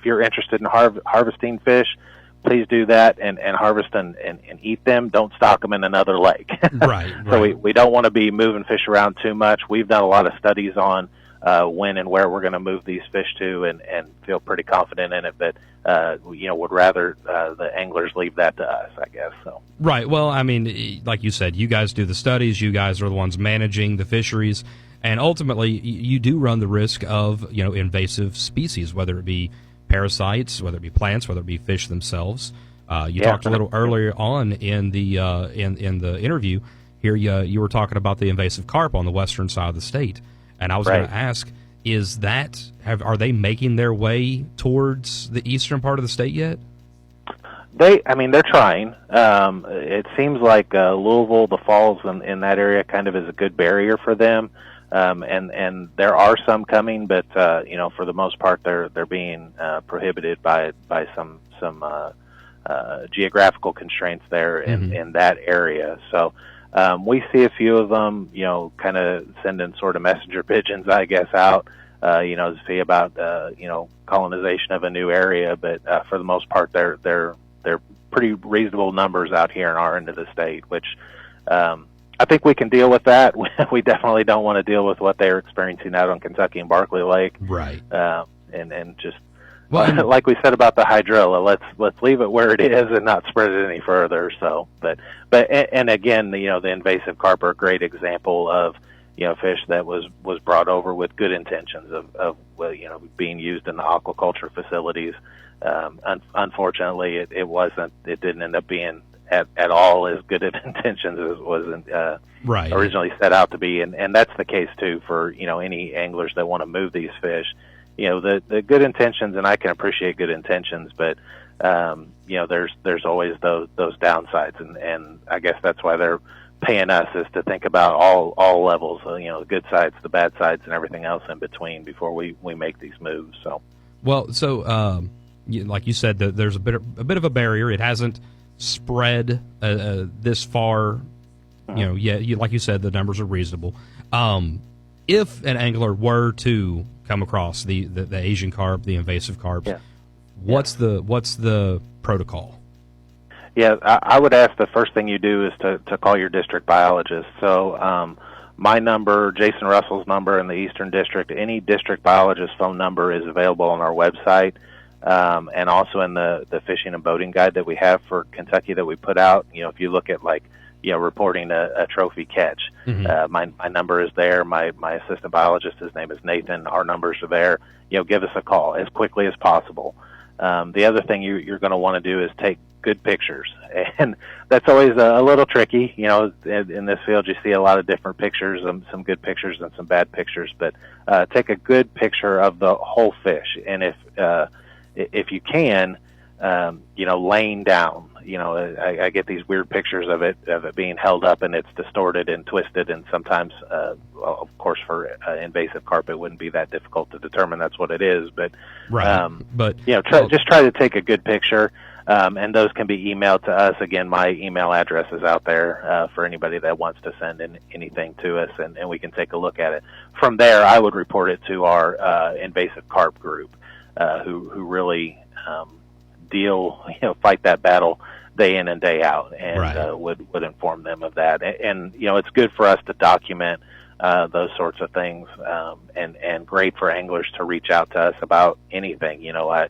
S16: you're interested in harvesting fish, please do that and harvest and eat them. Don't stock them in another lake.
S2: Right.
S16: So we don't want to be moving fish around too much. We've done a lot of studies on when and where we're going to move these fish to, and feel pretty confident in it. But would rather the anglers leave that to us, I guess. So.
S2: Right. Well, I mean, like you said, you guys do the studies. You guys are the ones managing the fisheries, and ultimately, you do run the risk of invasive species, whether it be parasites, whether it be plants, whether it be fish themselves. You talked a little earlier on in the in the interview here. You were talking about the invasive carp on the western side of the state, and I was going to ask: are they making their way towards the eastern part of the state yet?
S16: They're trying. It seems like Louisville, the Falls, in that area, kind of is a good barrier for them. And there are some coming, but for the most part, they're being prohibited by some geographical constraints there in that area. So we see a few of them, kind of sending sort of messenger pigeons, I guess, out, to see about colonization of a new area. But for the most part, they're pretty reasonable numbers out here in our end of the state, which I think we can deal with that. We definitely don't want to deal with what they're experiencing out on Kentucky and Barkley Lake.
S2: Right.
S16: And just like we said about the hydrilla, let's leave it where it is and not spread it any further. So, but again, the invasive carp are a great example of fish that was brought over with good intentions of being used in the aquaculture facilities. Unfortunately, it didn't end up being at all as good of intentions as was originally set out to be, and that's the case too for any anglers that want to move these fish. The good intentions, and I can appreciate good intentions, but there's always those downsides, and I guess that's why they're paying us, is to think about all levels, the good sides, the bad sides, and everything else in between before we make these moves. So
S2: like you said, there's a bit of a barrier. It hasn't spread this far, yet. Like you said, the numbers are reasonable. If an angler were to come across the Asian carp, the invasive carp, what's the protocol?
S16: Yeah, I would ask the first thing you do is to call your district biologist. So my number, Jason Russell's number in the Eastern District, any district biologist phone number is available on our website. And also in the fishing and boating guide that we have for Kentucky that we put out. If you look at reporting a trophy catch, my number is there. My assistant biologist, his name is Nathan. Our numbers are there. Give us a call as quickly as possible. The other thing you're going to want to do is take good pictures, and that's always a little tricky. In this field, you see a lot of different pictures, some good pictures and some bad pictures. But take a good picture of the whole fish, and if you can, laying down. I get these weird pictures of it being held up, and it's distorted and twisted, and sometimes, of course, for invasive carp, it wouldn't be that difficult to determine that's what it is. But just try to take a good picture, and those can be emailed to us. Again, my email address is out there for anybody that wants to send in anything to us, and we can take a look at it. From there, I would report it to our invasive carp group, who really fight that battle day in and day out, and would inform them of that. And it's good for us to document those sorts of things, and great for anglers to reach out to us about anything. I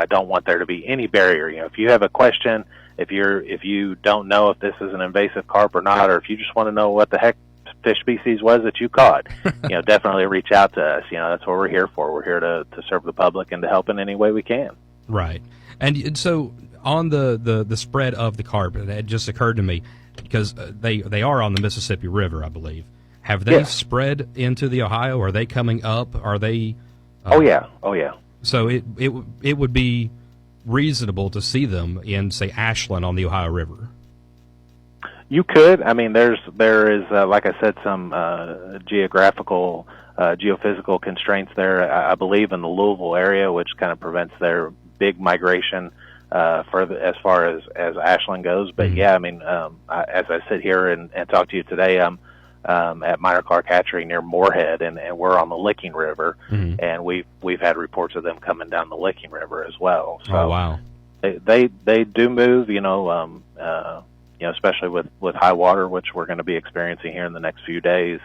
S16: don't want there to be any barrier. If you have a question, if you don't know if this is an invasive carp or not, or if you just want to know what the heck fish species was that you caught, definitely reach out to us. That's what we're here for. We're here to serve the public and to help in any way we can.
S2: Right. And so on the spread of the carp, it just occurred to me, because they are on the Mississippi River, I believe. Have they spread into the Ohio? Are they coming up? Are they?
S16: Oh yeah.
S2: So it would be reasonable to see them in, say, Ashland on the Ohio River.
S16: You could. I mean, there is, like I said, some geographical, geophysical constraints there. I believe in the Louisville area, which kind of prevents their big migration further as far as Ashland goes. But yeah, I mean, as I sit here and talk to you today, I'm at Minor Clark Hatchery near Moorhead, and we're on the Licking River, and we've had reports of them coming down the Licking River as well. So
S2: oh wow,
S16: they do move, especially with high water, which we're going to be experiencing here in the next few days.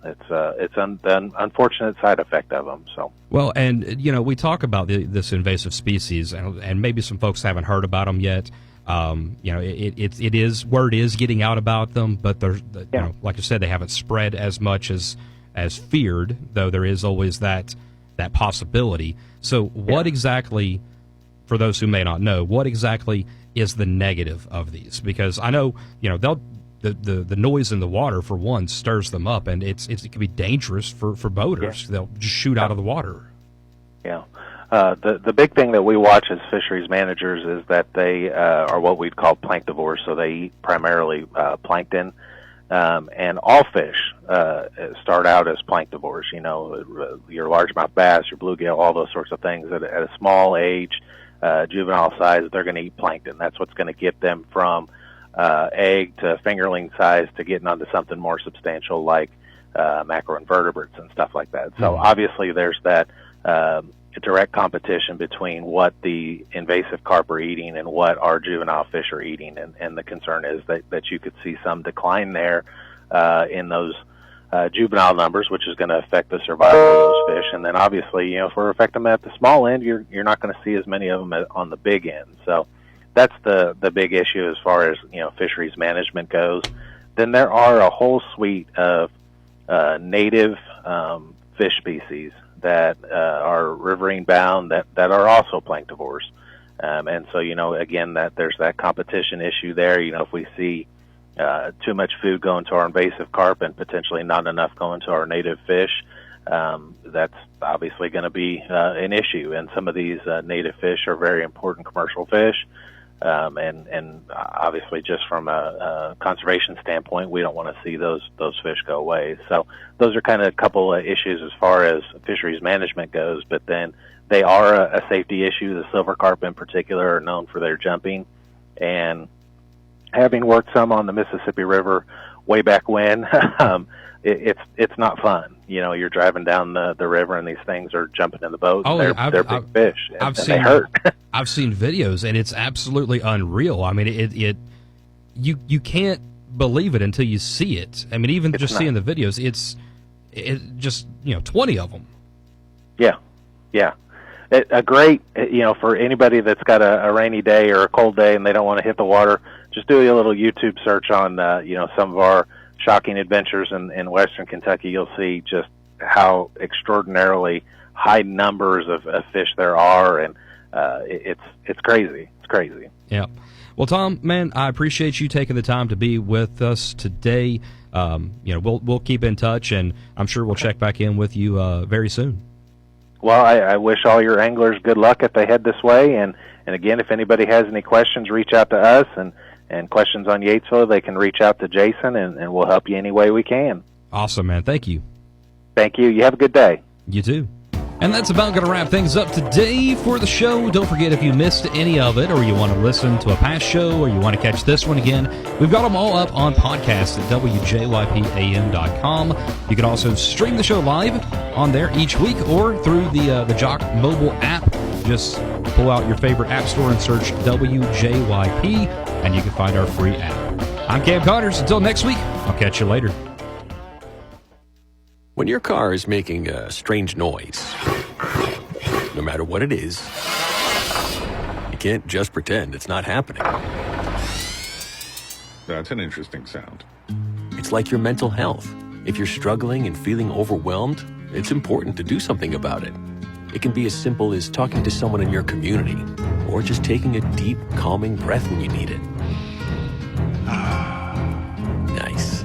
S16: It's an unfortunate side effect of them. So
S2: well, and we talk about this invasive species, and maybe some folks haven't heard about them yet. It is word is getting out about them, but there's like I said, they haven't spread as much as feared, though there is always that possibility. So what exactly, for those who may not know, what exactly is the negative of these? Because I know the noise in the water, for one, stirs them up, and it can be dangerous for boaters. They'll just shoot out of the water.
S16: Yeah. The big thing that we watch as fisheries managers is that they are what we'd call planktivores, so they eat primarily plankton. And all fish start out as planktivores, your largemouth bass, your bluegill, all those sorts of things. At a small age, juvenile size, they're going to eat plankton. That's what's going to get them from egg to fingerling size to getting onto something more substantial like macroinvertebrates and stuff like that. So obviously there's that direct competition between what the invasive carp are eating and what our juvenile fish are eating, and the concern is that you could see some decline there in those juvenile numbers, which is going to affect the survival of those fish. And then obviously, if we're affecting them at the small end, you're not going to see as many of them on the big end. So that's the big issue as far as fisheries management goes. Then there are a whole suite of native fish species that are riverine bound that are also planktivores. And so, again, that there's that competition issue there. If we see too much food going to our invasive carp and potentially not enough going to our native fish, that's obviously going to be an issue. And some of these native fish are very important commercial fish. And obviously, just from a conservation standpoint, we don't want to see those fish go away. So those are kind of a couple of issues as far as fisheries management goes. But then they are a safety issue. The silver carp in particular are known for their jumping. And having worked some on the Mississippi River way back when, it's not fun. You're driving down the river and these things are jumping in the boat.
S2: Oh,
S16: they're big fish, and
S2: seen,
S16: they hurt.
S2: I've seen videos, and it's absolutely unreal. I mean, you can't believe it until you see it. I mean, even it's just seeing the videos, it's just 20 of them.
S16: Yeah. A great, for anybody that's got a rainy day or a cold day and they don't want to hit the water, just do a little YouTube search on some of our shocking adventures in western Kentucky. You'll see just how extraordinarily high numbers of fish there are, and it's crazy. It's crazy.
S2: Yeah. Well, Tom, man, I appreciate you taking the time to be with us today. We'll keep in touch, and I'm sure we'll check back in with you very soon.
S16: Well, I wish all your anglers good luck if they head this way. And again, if anybody has any questions, reach out to us. And questions on Yatesville, they can reach out to Jason, and we'll help you any way we can.
S2: Awesome, man. Thank you.
S16: Thank you. You have a good day.
S2: You too. And that's about going to wrap things up today for the show. Don't forget, if you missed any of it, or you want to listen to a past show, or you want to catch this one again, we've got them all up on podcast at WJYPAM.com. You can also stream the show live on there each week, or through the Jock mobile app. Just pull out your favorite app store and search WJYP, and you can find our free app. I'm Cam Connors. Until next week, I'll catch you later.
S15: When your car is making a strange noise, no matter what it is, you can't just pretend it's not happening.
S18: That's an interesting sound.
S15: It's like your mental health. If you're struggling and feeling overwhelmed, it's important to do something about it. It can be as simple as talking to someone in your community, or just taking a deep, calming breath when you need it. Nice.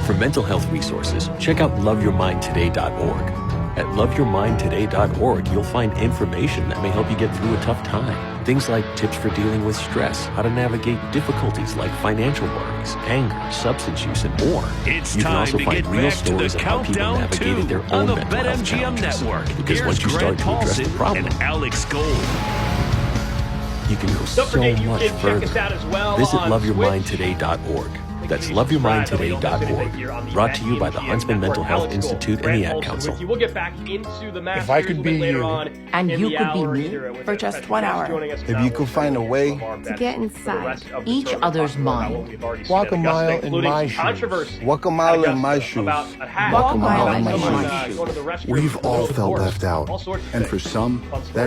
S15: For mental health resources, check out loveyourmindtoday.org. At loveyourmindtoday.org, you'll find information that may help you get through a tough time. Things like tips for dealing with stress, how to navigate difficulties like financial worries, anger, substance use, and more.
S3: It's
S15: you can
S3: time
S15: also
S3: to
S15: find
S3: get
S15: real
S3: back to
S15: stories
S3: the
S15: of how people
S3: Countdown
S15: navigated
S3: 2
S15: their
S3: on
S15: own
S3: the
S15: mental health
S3: BetMGM
S15: challenges.
S3: Network.
S15: Because once you start to address the problem,
S3: and Alex Gold.
S15: you can go so much further. Visit loveyourmindtoday.org. That's loveyourmindtoday.org. Brought to you by the Huntsman Mental Health Institute and the Ad Council.
S19: We'll get back into the
S20: If I could be you,
S21: and you could be me for just 1 hour.
S20: if you could find a way
S21: To get inside each other's mind.
S20: walk a mile in my shoes, walk a mile in my shoes, walk a mile in my shoes.
S21: shoes.
S22: We've all felt left out, and for some, that